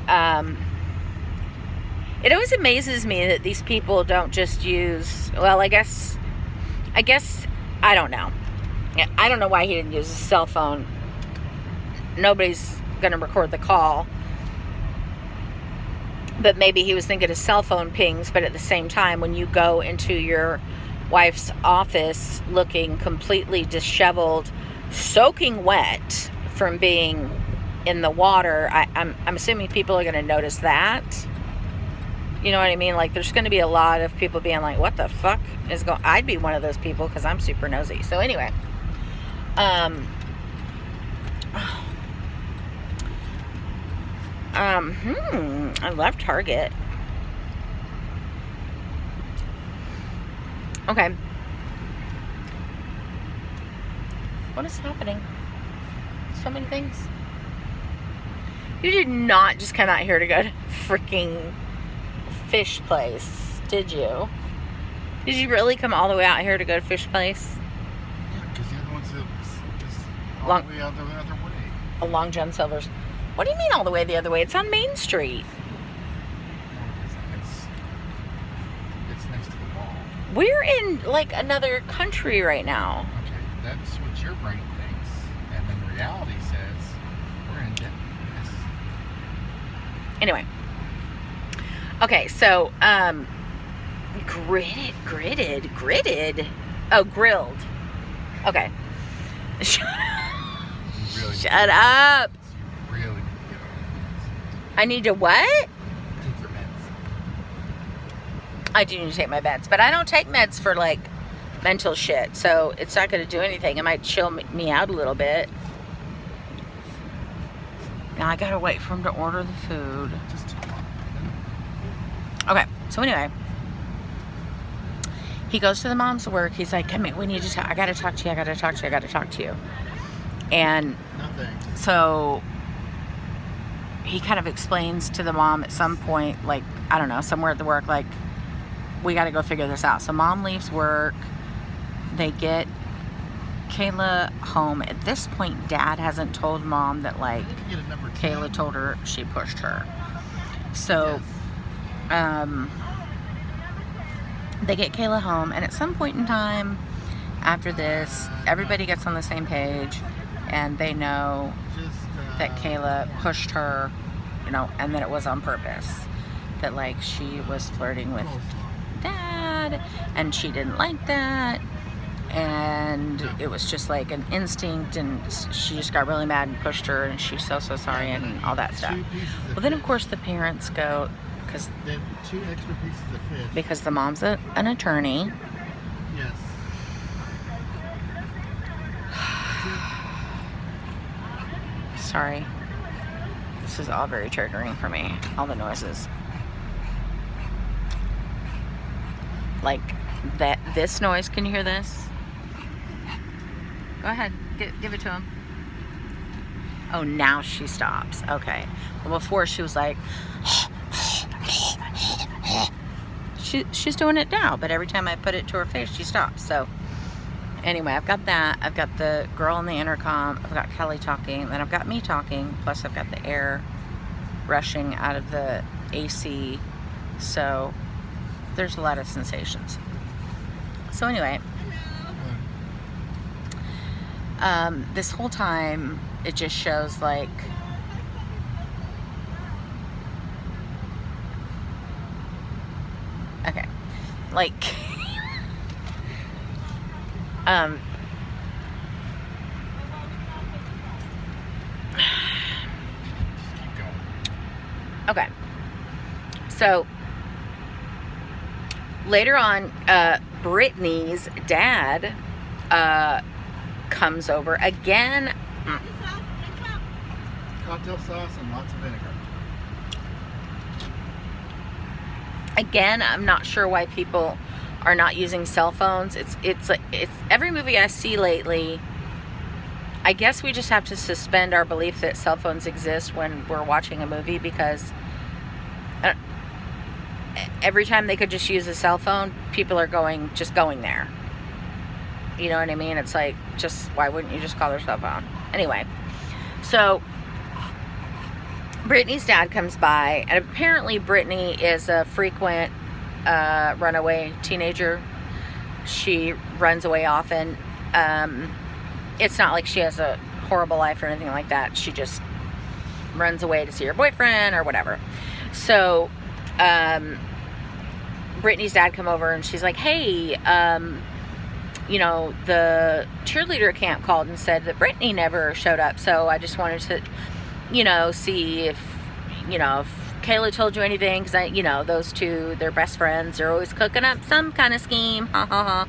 it always amazes me that these people don't just use, well, I guess I don't know. I don't know why he didn't use his cell phone. Nobody's going to record the call. But maybe he was thinking of cell phone pings. But at the same time, when you go into your wife's office looking completely disheveled, soaking wet from being in the water, I'm assuming people are going to notice that. You know what I mean? Like, there's going to be a lot of people being like, what the fuck is going on? I'd be one of those people because I'm super nosy. So anyway, I love Target. Okay. What is happening? So many things. You did not just come out here to go to freaking fish place, did you? Did you really come all the way out here to go to fish place? Yeah, because the other one's all the way out the other way. Along John Silver's. What do you mean all the way the other way? It's on Main Street. It's next to the mall. We're in like another country right now. Okay, that's what your brain thinks, and then reality says we're in Denver. Yes. Anyway. Okay, so, gridded. Oh, grilled. Okay. Shut up. You really need to get on your meds. I need to what? Take your meds. I do need to take my meds, but I don't take meds for, like, mental shit, so it's not going to do anything. It might chill me out a little bit. Now I gotta wait for him to order the food. Just talk. Okay, so anyway, he goes to the mom's work. He's like, come here, we need to talk. I gotta talk to you. And No thanks. so he kind of explains to the mom at some point, like, I don't know, somewhere at the work, like, we gotta go figure this out. So mom leaves work. They get Kayla home. At this point, Dad hasn't told Mom that, like, Kayla told her she pushed her. So, they get Kayla home, and at some point in time after this, everybody gets on the same page, and they know that Kayla pushed her, you know, and that it was on purpose. That, like, she was flirting with Dad, and she didn't like that, and it was just like an instinct, and she just got really mad and pushed her, and she's so sorry, and all that stuff. Well, then of course the parents go, because the mom's an attorney. Yes. Sorry, this is all very triggering for me, all the noises. Like this noise, can you hear this? Go ahead, give it to him. Oh, now she stops. Okay. Well, before she was like, she's doing it now, but every time I put it to her face, she stops. So anyway, I've got that. I've got the girl on the intercom. I've got Kelly talking. Then I've got me talking. Plus I've got the air rushing out of the AC. So there's a lot of sensations. So anyway, this whole time it just shows, like, okay, like okay, so later on, Brittany's dad comes over again. Cocktail sauce and lots of vinegar. Again, I'm not sure why people are not using cell phones. It's every movie I see lately. I guess we just have to suspend our belief that cell phones exist when we're watching a movie, because every time they could just use a cell phone, people are going there. You know what I mean? It's like, just, why wouldn't you just call their cell phone? Anyway, so Brittany's dad comes by, and apparently Brittany is a frequent runaway teenager. She runs away often. It's not like she has a horrible life or anything like that. She just runs away to see her boyfriend or whatever. So Brittany's dad come over, and she's like, hey, you know, the cheerleader camp called and said that Brittany never showed up. So I just wanted to, you know, see if Kayla told you anything. Because you know, those two, they're best friends. They're always cooking up some kind of scheme. Ha ha ha.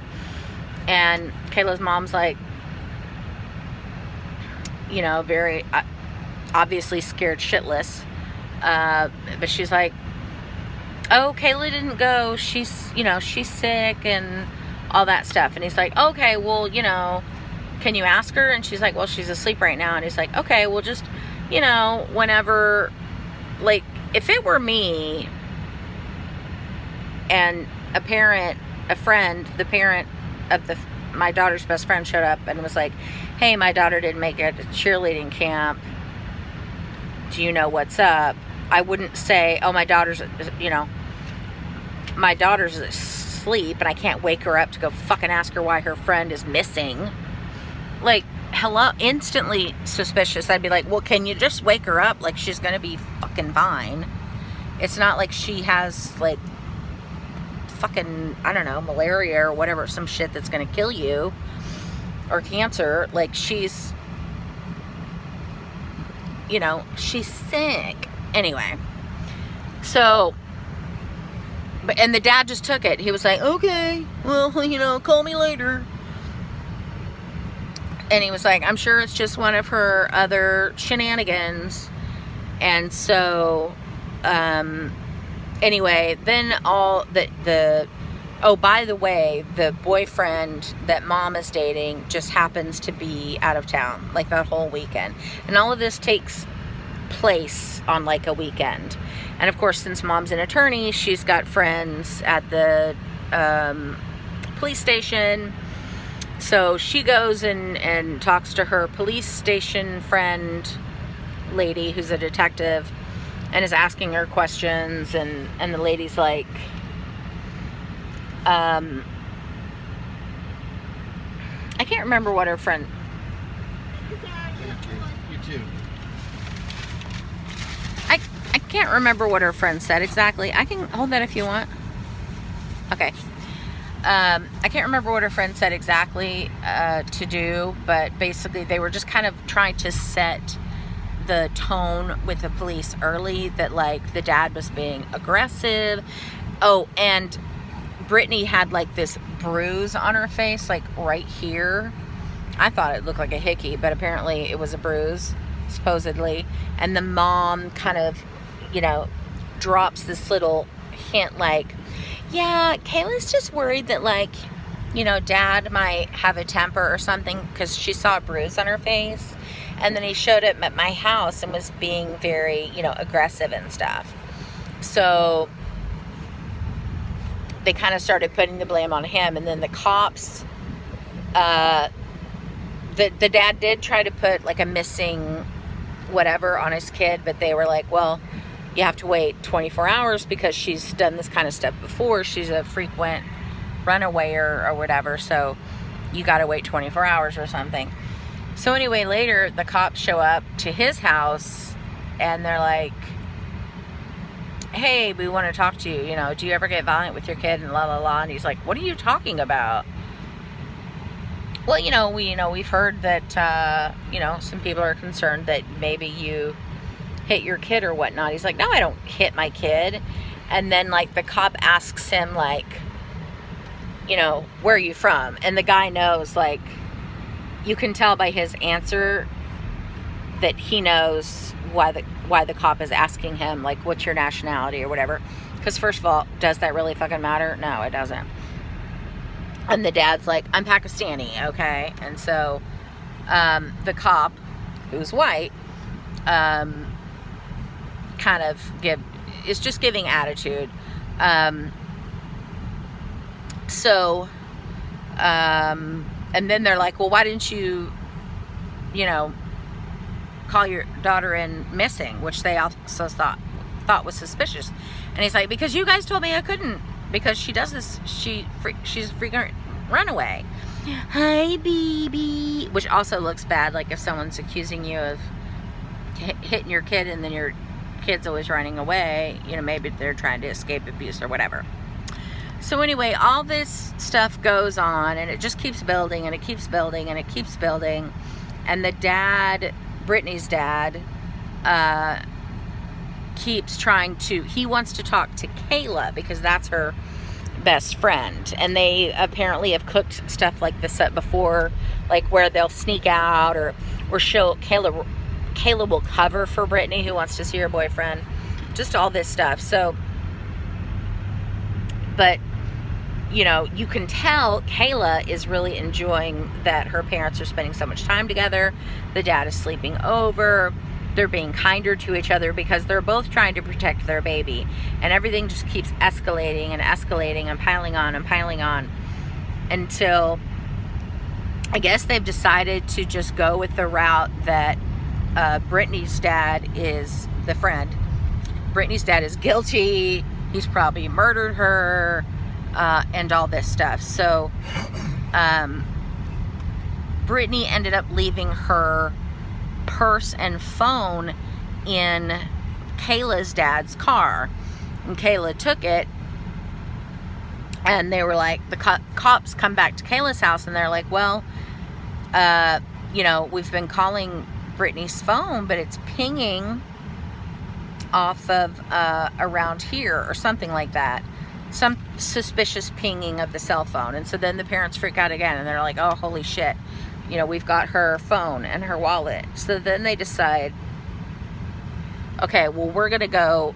And Kayla's mom's like, you know, very obviously scared shitless. But she's like, oh, Kayla didn't go. She's, you know, she's sick and all that stuff. And he's like, okay, well, you know, can you ask her? And she's like, well, she's asleep right now. And he's like, okay, well, just, you know, whenever, like, if it were me and the parent of my daughter's best friend showed up and was like, hey, my daughter didn't make it to cheerleading camp. Do you know what's up? I wouldn't say, oh, my daughter's asleep and I can't wake her up to go fucking ask her why her friend is missing. Like, hello, instantly suspicious. I'd be like, well, can you just wake her up? Like, she's gonna be fucking fine. It's not like she has, like, fucking, I don't know, malaria or whatever, some shit that's gonna kill you, or cancer. Like, she's, you know, she's sick. Anyway, so, and the dad just took it. He was like, okay, well, you know, call me later. And he was like, I'm sure it's just one of her other shenanigans. And so, anyway, then oh, by the way, the boyfriend that mom is dating just happens to be out of town, like, that whole weekend. And all of this takes place on, like, a weekend. And of course, since mom's an attorney, she's got friends at the police station. So she goes and talks to her police station friend lady who's a detective and is asking her questions, and the lady's like, I can't remember what her friend... You too. I can't remember what her friend said exactly. I can hold that if you want. Okay. I can't remember what her friend said exactly to do, but basically they were just kind of trying to set the tone with the police early, that like the dad was being aggressive. Oh, and Brittany had like this bruise on her face, like right here. I thought it looked like a hickey, but apparently it was a bruise, supposedly. And the mom kind of, you know, drops this little hint like, yeah, Kayla's just worried that, like, you know, dad might have a temper or something, because she saw a bruise on her face. And then he showed up at my house and was being very, you know, aggressive and stuff. So they kind of started putting the blame on him. And then the cops, the dad did try to put like a missing whatever on his kid, but they were like, well, you have to wait 24 hours because she's done this kind of stuff before. She's a frequent runaway or whatever. So you got to wait 24 hours or something. So anyway, later the cops show up to his house and they're like, hey, we want to talk to you. You know, do you ever get violent with your kid and la la la? And he's like, what are you talking about? Well, we've heard that, some people are concerned that maybe you hit your kid or whatnot. He's like, no, I don't hit my kid. And then like the cop asks him like, where are you from? And the guy knows, like, you can tell by his answer that he knows why the cop is asking him, like, what's your nationality or whatever. Because first of all, does that really fucking matter? No, it doesn't. And the dad's like, I'm Pakistani, okay? And so the cop, who's white, kind of is just giving attitude. And then they're like, well, why didn't you, call your daughter in missing, which they also thought was suspicious. And he's like, because you guys told me I couldn't, because she does this, she's a frequent runaway. Hi, baby. Which also looks bad, like if someone's accusing you of hitting your kid and then your kid's always running away, maybe they're trying to escape abuse or whatever. So anyway, all this stuff goes on and it just keeps building and it keeps building and it keeps building. And the dad, Brittany's dad, keeps he wants to talk to Kayla because that's her best friend. And they apparently have cooked stuff like this up before, like where they'll sneak out or show Kayla will cover for Brittany, who wants to see her boyfriend. Just all this stuff. So, but you can tell Kayla is really enjoying that her parents are spending so much time together. The dad is sleeping over. They're being kinder to each other because they're both trying to protect their baby. And everything just keeps escalating and escalating and piling on until I guess they've decided to just go with the route that Brittany's dad is the friend. Brittany's dad is guilty. He's probably murdered her. And all this stuff. So Brittany ended up leaving her purse and phone in Kayla's dad's car, and Kayla took it, and they were like, the cops come back to Kayla's house and they're like, well, we've been calling Brittany's phone, but it's pinging off of around here or something like that. Some suspicious pinging of the cell phone. And so then the parents freak out again and they're like, oh, holy shit, we've got her phone and her wallet. So then they decide, okay, well, we're gonna go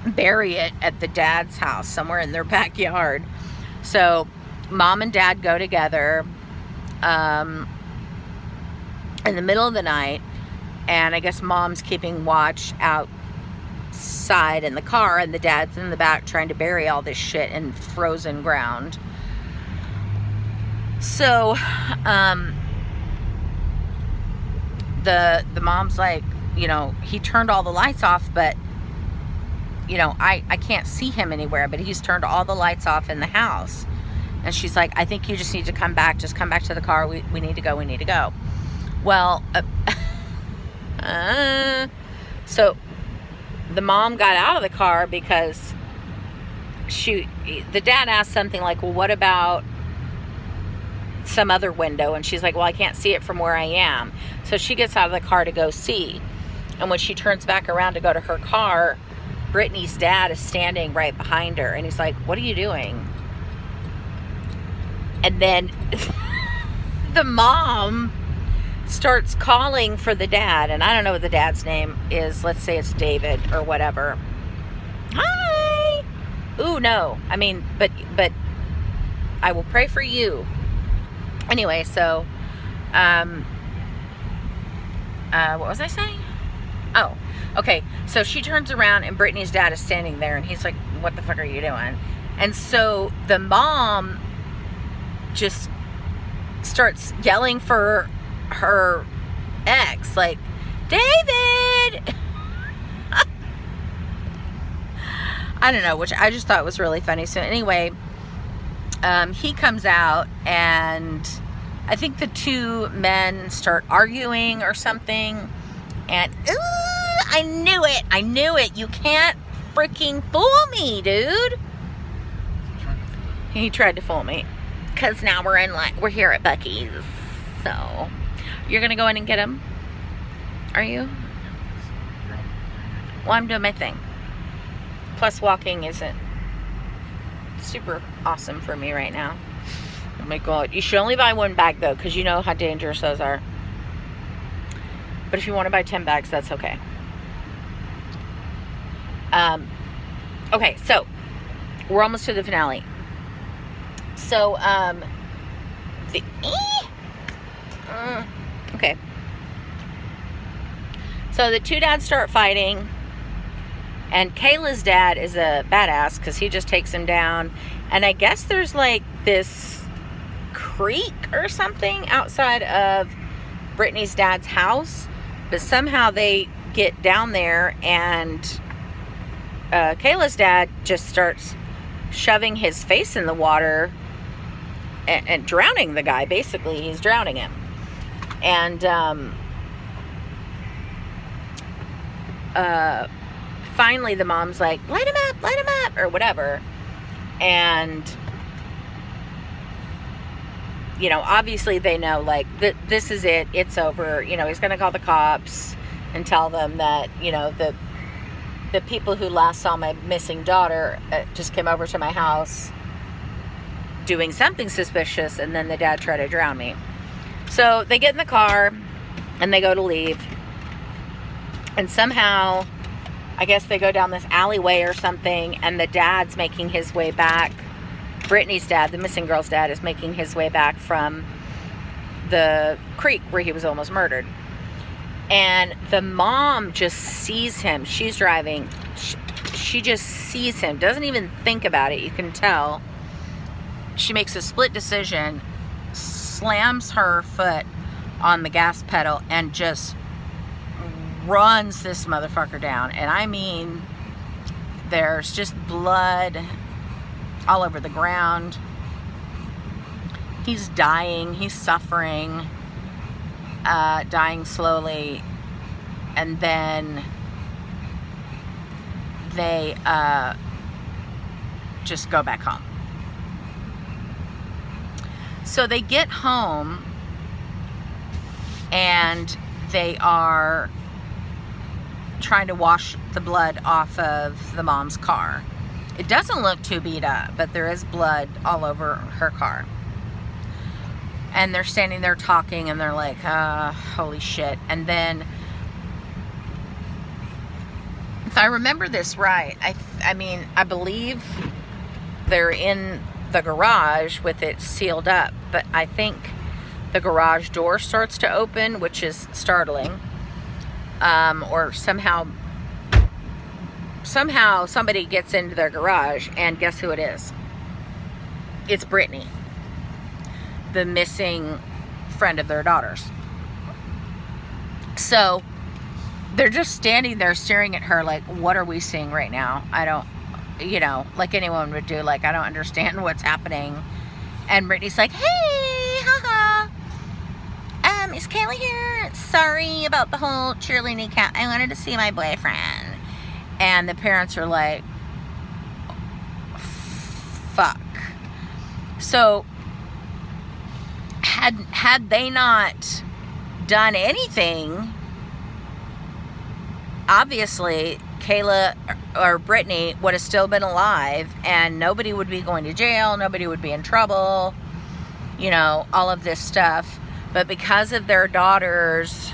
bury it at the dad's house somewhere in their backyard. So mom and dad go together in the middle of the night, and I guess mom's keeping watch outside in the car, and the dad's in the back trying to bury all this shit in frozen ground. So, the mom's like, you know, he turned all the lights off, but, you know, I can't see him anywhere, but he's turned all the lights off in the house. And she's like, I think you just need to come back. Just come back to the car. We need to go. We need to go. Well, so the mom got out of the car because the dad asked something like, well, what about some other window? And she's like, well, I can't see it from where I am. So she gets out of the car to go see. And when she turns back around to go to her car, Brittany's dad is standing right behind her. And he's like, what are you doing? And then the mom starts calling for the dad. And I don't know what the dad's name is. Let's say it's David or whatever. Hi. Ooh, no. I mean, but I will pray for you. Anyway, so, what was I saying? Oh, okay. So she turns around and Brittany's dad is standing there and he's like, what the fuck are you doing? And so the mom just starts yelling for her ex, like, David! I don't know, which I just thought was really funny. So anyway, he comes out and I think the two men start arguing or something. And, ooh, I knew it. You can't freaking fool me, dude. He tried to fool me. Because now we're here at Buc-ee's. So, you're going to go in and get him? Are you? Well, I'm doing my thing. Plus, walking isn't super awesome for me right now. Oh my God. You should only buy one bag, though, because you know how dangerous those are. But if you want to buy 10 bags, that's okay. Okay, so we're almost to the finale. So, okay. So the two dads start fighting, and Kayla's dad is a badass because he just takes him down. And I guess there's like this creek or something outside of Brittany's dad's house, but somehow they get down there, and Kayla's dad just starts shoving his face in the water and drowning the guy. Basically, he's drowning him. And finally the mom's like, light him up, or whatever. And, you know, obviously they know, like, this is it. It's over. You know, he's going to call the cops and tell them that, you know, the people who last saw my missing daughter just came over to my house doing something suspicious, and then the dad tried to drown me. So they get in the car and they go to leave, and somehow I guess they go down this alleyway or something, and the dad's making his way back. Brittany's dad, the missing girl's dad, is making his way back from the creek where he was almost murdered. And the mom just sees him. She's driving. She just sees him. Doesn't even think about it. You can tell. She makes a split decision, slams her foot on the gas pedal, and just runs this motherfucker down. And I mean, there's just blood all over the ground. He's dying. He's suffering. Dying slowly. And then they just go back home. So they get home and they are trying to wash the blood off of the mom's car. It doesn't look too beat up, but there is blood all over her car. And they're standing there talking, and they're like, holy shit. And then, if I remember this right, I mean, I believe they're in the garage with it sealed up, but I think the garage door starts to open, which is startling. Or somehow somebody gets into their garage, and guess who it is? It's Brittany. the missing friend of their daughter's. So they're just standing there staring at her like, what are we seeing right now? I don't, you know, like anyone would do, like, I don't understand what's happening. And Brittany's like, hey, haha. Is Kayla here? Sorry about the whole cheerleading camp. I wanted to see my boyfriend. And the parents are like, fuck. So had they not done anything, obviously Kayla or Brittany would have still been alive, and nobody would be going to jail, nobody would be in trouble, you know, all of this stuff. But because of their daughter's,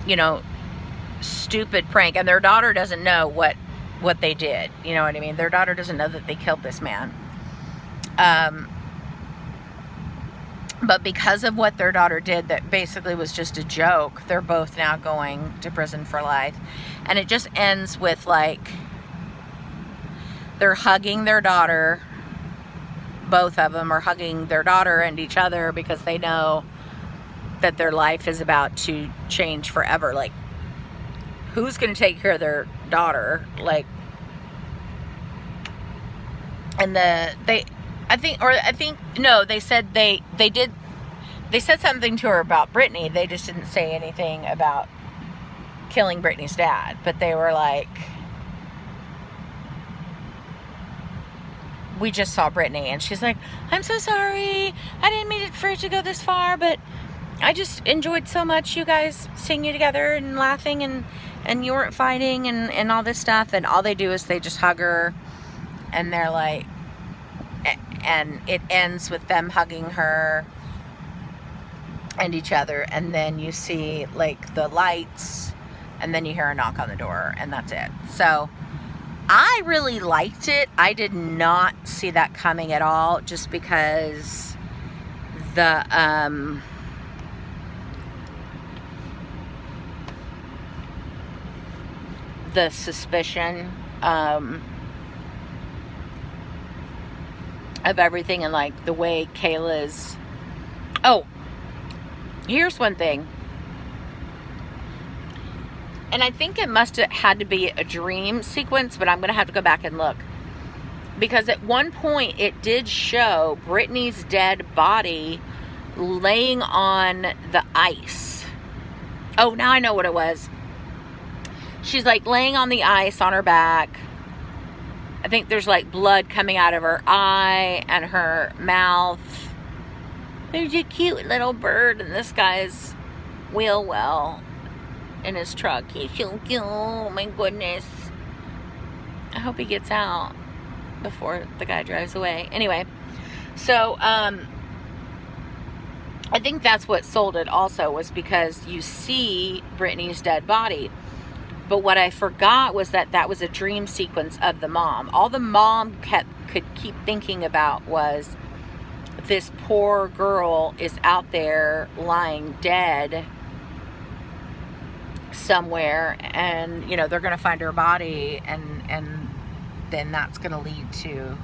you know, stupid prank, and their daughter doesn't know what they did, you know what I mean? Their daughter doesn't know that they killed this man. But because of what their daughter did, that basically was just a joke, they're both now going to prison for life. And it just ends with, like, they're hugging their daughter. Both of them are hugging their daughter and each other because they know that their life is about to change forever. Like, who's going to take care of their daughter? Like, and they said they said something to her about Brittany. They just didn't say anything about killing Brittany's dad. But they were like, we just saw Brittany. And she's like, I'm so sorry. I didn't mean for it to go this far, but I just enjoyed so much you guys singing together and laughing, and you weren't fighting and all this stuff. And all they do is they just hug her, and they're like, and it ends with them hugging her and each other. And then you see, like, the lights, and then you hear a knock on the door, and that's it. So I really liked it. I did not see that coming at all, just because the suspicion of everything, and like the way Kayla's. Oh, here's one thing, and I think it must have had to be a dream sequence, but I'm gonna have to go back and look, because at one point it did show Brittany's dead body laying on the ice. Oh, now I know what it was. She's like laying on the ice on her back. I think there's like blood coming out of her eye and her mouth. There's a cute little bird in this guy's wheel well in his truck. He's so cute. Oh my goodness. I hope he gets out before the guy drives away. Anyway, so I think that's what sold it also, was because you see Brittany's dead body. But what I forgot was that was a dream sequence of the mom. All the mom could keep thinking about was, this poor girl is out there lying dead somewhere, and, you know, they're going to find her body, and then that's going to lead to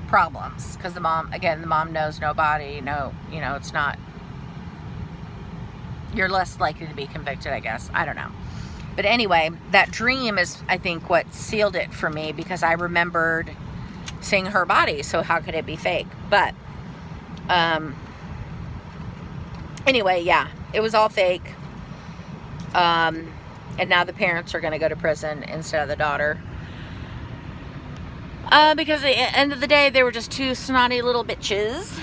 problems. Because the mom knows nobody. No, you know, it's not, you're less likely to be convicted, I guess. I don't know. But anyway, that dream is, I think, what sealed it for me, because I remembered seeing her body. So how could it be fake? But anyway, yeah, it was all fake. And now the parents are going to go to prison instead of the daughter. Because at the end of the day, they were just two snotty little bitches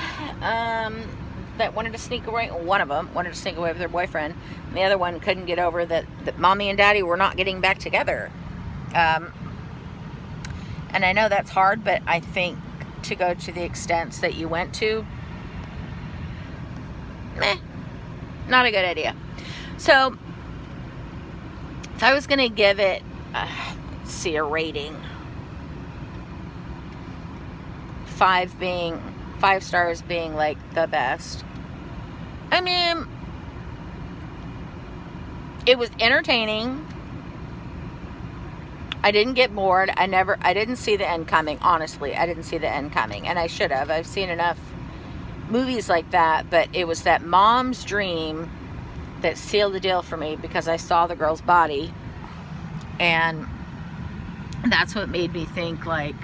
that wanted to sneak away. One of them wanted to sneak away with her boyfriend. And the other one couldn't get over that mommy and daddy were not getting back together. And I know that's hard, but I think to go to the extents that you went to, not a good idea. So if I was going to give it, let's see, a rating, 5 stars being like the best. I mean, it was entertaining. I didn't get bored. I didn't see the end coming. Honestly, I didn't see the end coming, and I should have. I've seen enough movies like that, but it was that mom's dream that sealed the deal for me, because I saw the girl's body, and that's what made me think, like,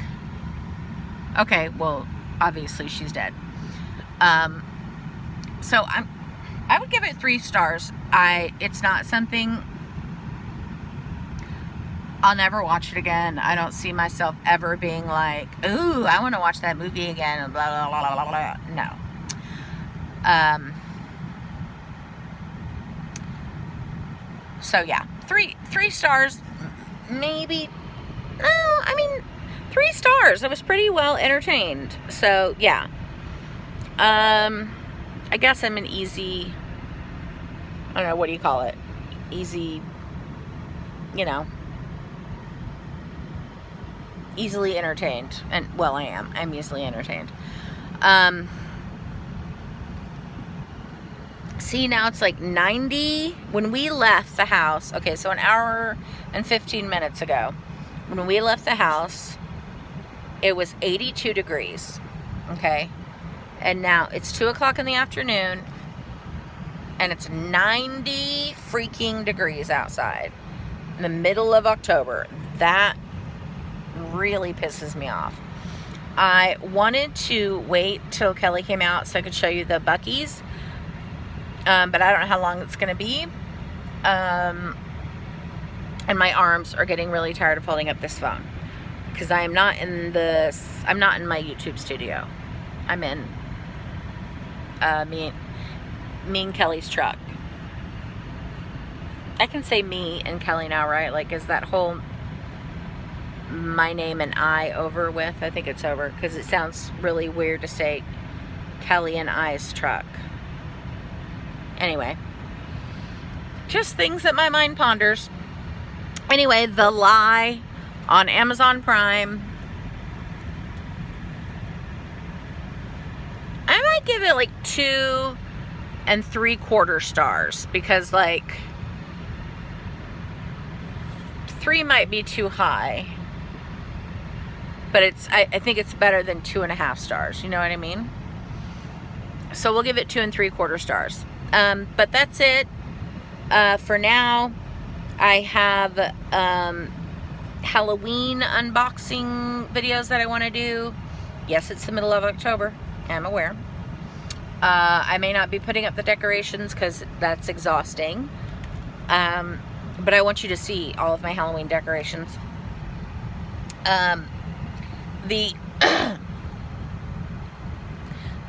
okay, well, obviously she's dead. So I would give it 3 stars. It's not something, I'll never watch it again. I don't see myself ever being like, ooh, I want to watch that movie again, and blah, blah, blah, blah, blah. No. So yeah, 3 stars, maybe. No, I mean, 3 stars. I was pretty well entertained. So yeah. I guess I'm an easy, I don't know, what do you call it? Easy, you know, easily entertained. And, well, I'm easily entertained. See, now it's like 90. When we left the house, okay, so an hour and 15 minutes ago, when we left the house, it was 82 degrees, okay? And now it's 2 o'clock in the afternoon, and it's 90 freaking degrees outside in the middle of October. That really pisses me off. I wanted to wait till Kelly came out so I could show you the Buc-ee's, but I don't know how long it's going to be. And my arms are getting really tired of holding up this phone, because I'm not in my YouTube studio. I'm in me and Kelly's truck. I can say me and Kelly now, right? Like, is that whole my name and I over with? I think it's over, because it sounds really weird to say Kelly and I's truck. Anyway, just things that my mind ponders. Anyway, The Lie on Amazon Prime. I might give it like 2 3/4 stars, because like 3 might be too high, but I think it's better than 2.5 stars. You know what I mean? So we'll give it 2 3/4 stars. But that's it for now. I have Halloween unboxing videos that I want to do. Yes, it's the middle of October. I'm aware. I may not be putting up the decorations because that's exhausting. But I want you to see all of my Halloween decorations. The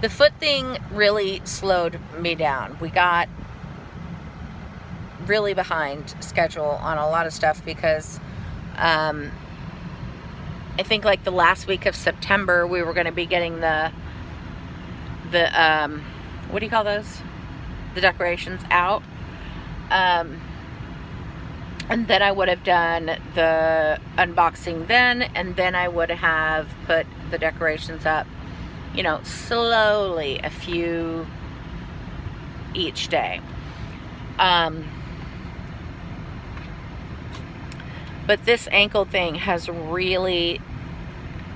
foot thing really slowed me down. We got really behind schedule on a lot of stuff, because I think like the last week of September we were going to be getting the what do you call those? The decorations out. And then I would have done the unboxing then, and then I would have put the decorations up, you know, slowly, a few each day. But this ankle thing has really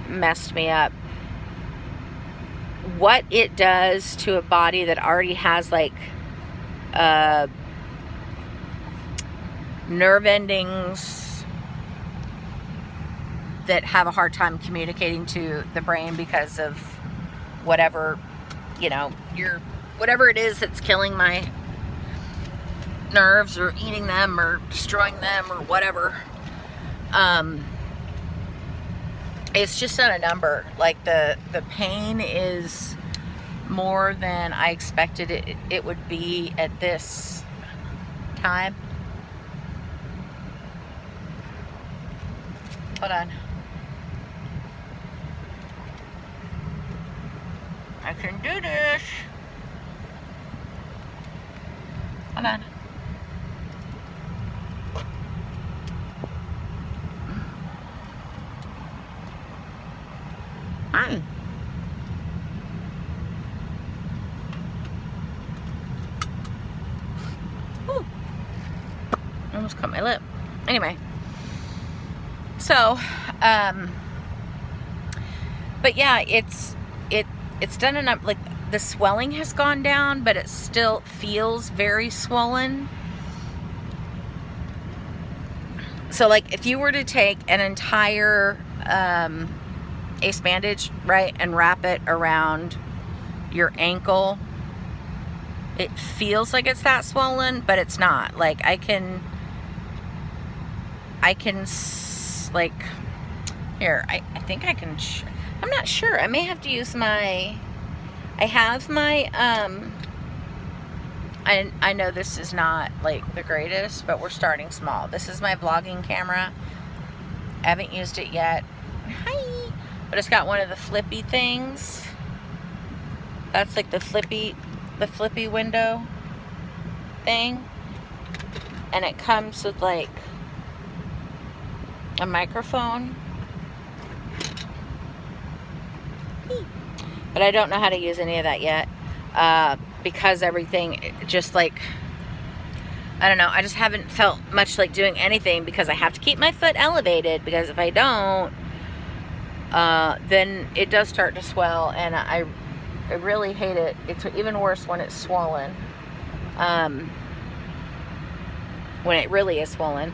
messed me up. What it does to a body that already has like nerve endings that have a hard time communicating to the brain because of whatever, you know, whatever it is that's killing my nerves or eating them or destroying them or whatever. It's just at a number. Like the pain is more than I expected it would be at this time. Hold on. I can do this. Hold on. Hi. Ooh. Almost cut my lip. Anyway. So, but yeah, it's done enough. Like the swelling has gone down, but it still feels very swollen. So like if you were to take an entire ace bandage, right, and wrap it around your ankle, it feels like it's that swollen, but it's not. Like I can like, here, I think I can, I'm not sure. I may have to use my, I have my, I know this is not like the greatest, but we're starting small. This is my vlogging camera. I haven't used it yet. Hi. But it's got one of the flippy things. That's like the flippy window thing. And it comes with like a microphone. But I don't know how to use any of that yet. Because everything just like, I don't know, I just haven't felt much like doing anything because I have to keep my foot elevated, because if I don't, then it does start to swell, and I really hate it. It's even worse when it's swollen. When it really is swollen.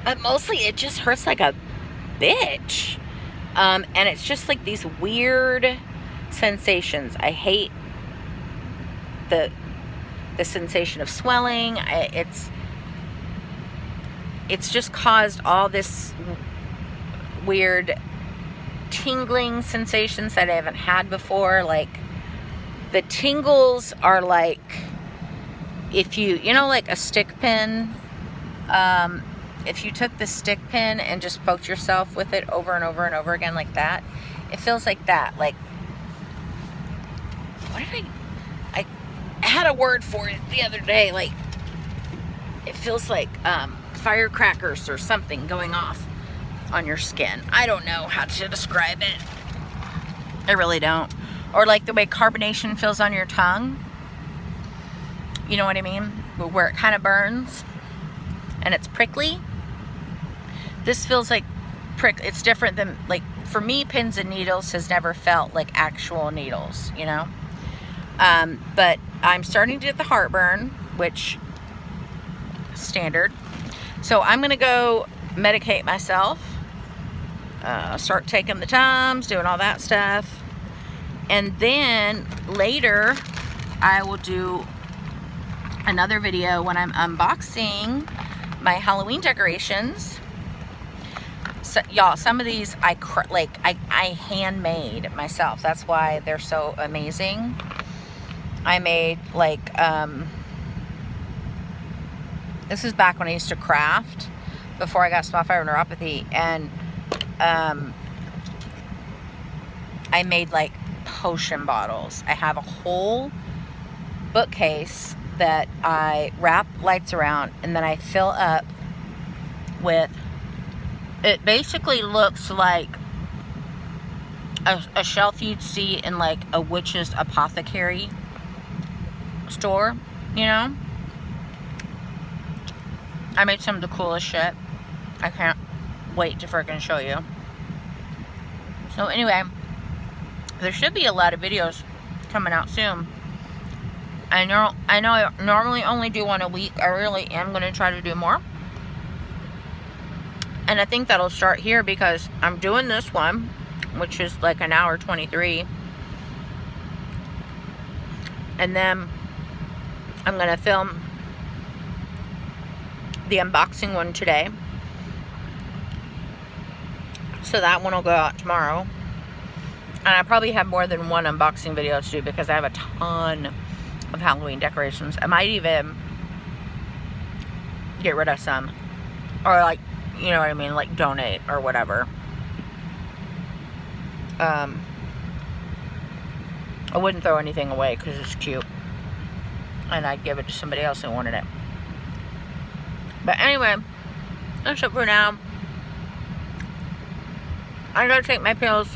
But mostly it just hurts like a bitch. And it's just like these weird sensations. I hate the sensation of swelling. It's just caused all this weird tingling sensations that I haven't had before. Like the tingles are like if you know, like a stick pin. If you took the stick pin and just poked yourself with it over and over and over again like that, it feels like that. Like, what did I had a word for it the other day. Like, it feels like firecrackers or something going off on your skin. I don't know how to describe it. I really don't. Or like the way carbonation feels on your tongue. You know what I mean? Where it kind of burns and it's prickly. This feels like it's different than, like, for me, pins and needles has never felt like actual needles, you know? But I'm starting to get the heartburn, which standard. So I'm going to go medicate myself, start taking the Tums, doing all that stuff. And then later I will do another video when I'm unboxing my Halloween decorations. So, y'all, some of these I handmade myself. That's why they're so amazing. I made like this is back when I used to craft before I got small fiber neuropathy, and I made like potion bottles. I have a whole bookcase that I wrap lights around, and then I fill up with, it basically looks like a shelf you'd see in like a witch's apothecary store, you know? I made some of the coolest shit. I can't wait to freaking show you. So anyway, there should be a lot of videos coming out soon. I know I normally only do one a week. I really am going to try to do more. And I think that'll start here because I'm doing this one, which is like an hour 23. And then I'm going to film the unboxing one today. So that one will go out tomorrow. And I probably have more than one unboxing video to do because I have a ton of Halloween decorations. I might even get rid of some. Or like, you know what I mean, like donate or whatever. I wouldn't throw anything away because it's cute. And I'd give it to somebody else who wanted it. But anyway, that's it for now. I gotta take my pills.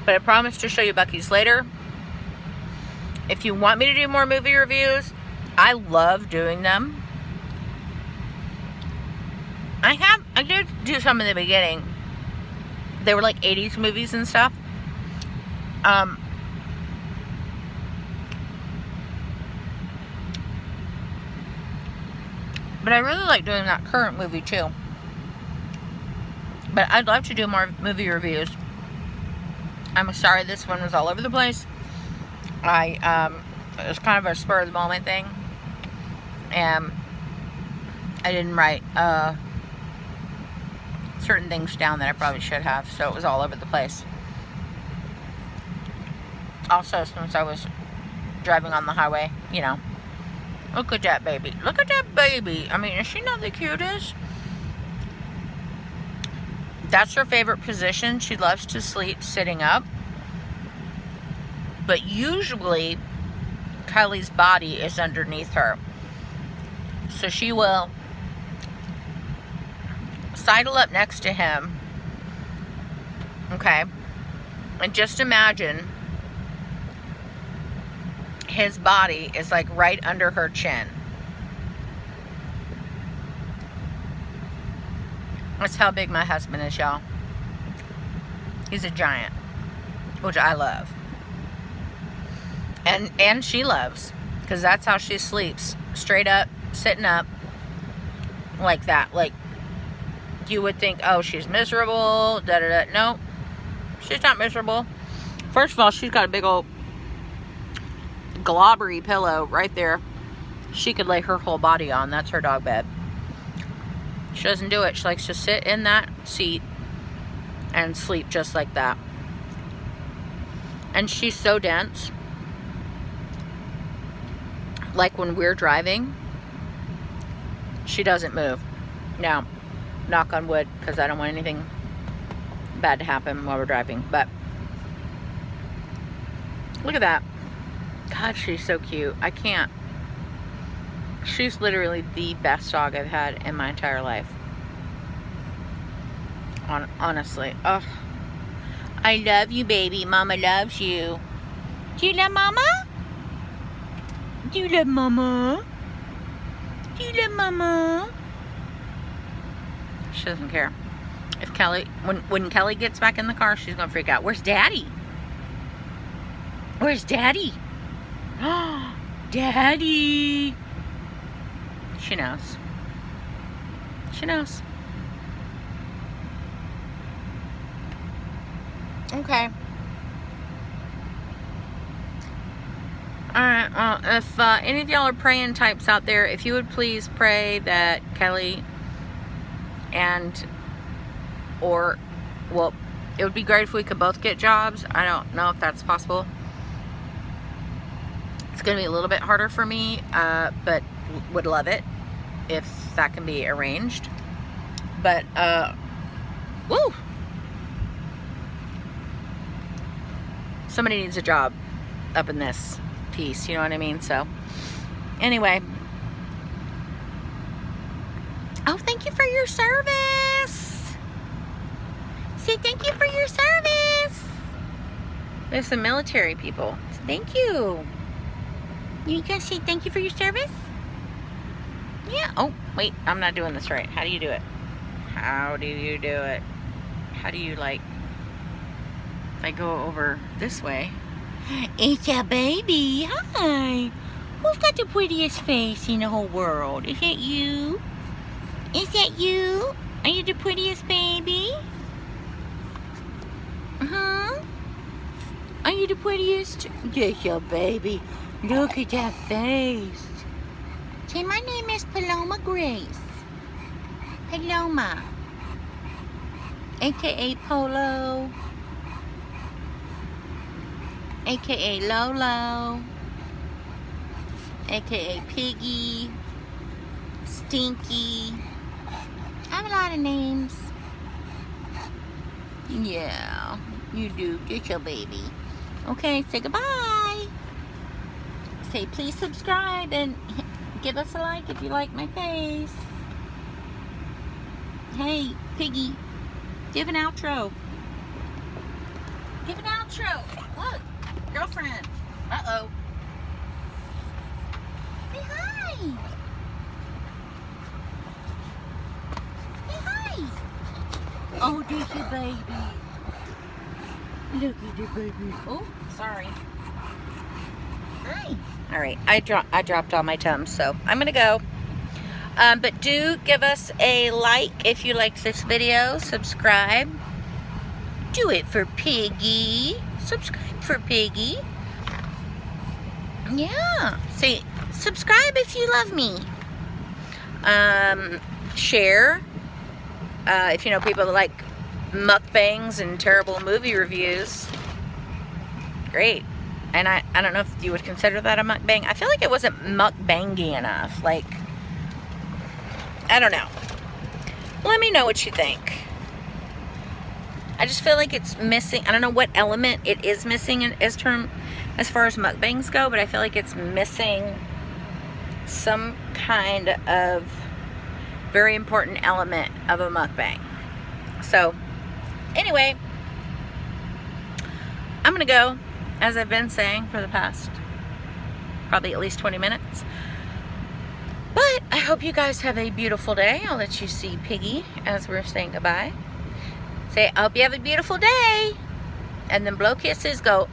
But I promise to show you Buc-ee's later. If you want me to do more movie reviews, I love doing them. I did do some in the beginning. They were like 80s movies and stuff. But I really like doing that current movie too. But I'd love to do more movie reviews. I'm sorry this one was all over the place. It was kind of a spur of the moment thing. And I didn't write certain things down that I probably should have. So it was all over the place. Also, since I was driving on the highway, you know. Look at that baby. Look at that baby. I mean, is she not the cutest? That's her favorite position. She loves to sleep sitting up. But usually, Kelly's body is underneath her. So she will sidle up next to him. Okay? And just imagine his body is like right under her chin. That's how big my husband is, y'all. He's a giant, which I love. And she loves, because that's how she sleeps. Straight up, sitting up, like that. Like, you would think, oh, she's miserable, da-da-da. No, she's not miserable. First of all, she's got a big old globbery pillow right there. She could lay her whole body on. That's her dog bed. She doesn't do it. She likes to sit in that seat and sleep just like that. And she's so dense. Like when we're driving, she doesn't move. Now, knock on wood, because I don't want anything bad to happen while we're driving. But look at that. God, she's so cute. I can't. She's literally the best dog I've had in my entire life. Honestly. Oh, I love you, baby. Mama loves you. Do you love Mama? Do you love Mama? Do you love Mama? She doesn't care. If Kelly, when Kelly gets back in the car, she's gonna freak out. Where's Daddy? Where's Daddy? Daddy. She knows. She knows. Okay. Alright, well, if any of y'all are praying types out there, if you would please pray that Kelly well, it would be great if we could both get jobs. I don't know if that's possible. It's going to be a little bit harder for me, but would love it if that can be arranged. But, woo! Somebody needs a job up in this piece, you know what I mean? So, anyway. Oh, thank you for your service. Say thank you for your service. There's some military people. Thank you. You can say thank you for your service? Yeah. Oh, wait. I'm not doing this right. How do you do it? How do you do it? How do you, like, if I go over this way? It's a baby. Hi. Who's got the prettiest face in the whole world? Is that you? Is that you? Are you the prettiest baby? Huh? Are you the prettiest? Yes, your baby. Look at that face. Say, my name is Paloma Grace. Paloma. AKA Polo. AKA Lolo. AKA Piggy. Stinky. I have a lot of names. Yeah, you do. Get your baby. Okay, say goodbye. Say please subscribe and give us a like if you like my face. Hey, Piggy, give an outro. Give an outro. Look, girlfriend. Uh-oh. Say hi. Say hi. Oh, there's your baby. Look at the baby. Oh, sorry. Hi. All right, I dropped all my Tums, so I'm gonna go. But do give us a like if you like this video. Subscribe. Do it for Piggy. Subscribe for Piggy. Yeah. Say, subscribe if you love me. Share. If you know people that like mukbangs and terrible movie reviews. Great. And I don't know if you would consider that a mukbang. I feel like it wasn't mukbangy enough. Like, I don't know. Let me know what you think. I just feel like it's missing. I don't know what element it is missing as far as mukbangs go, but I feel like it's missing some kind of very important element of a mukbang. So, anyway, I'm gonna go, as I've been saying for the past probably at least 20 minutes. But I hope you guys have a beautiful day. I'll let you see Piggy as we're saying goodbye. Say, I hope you have a beautiful day. And then blow kisses, go,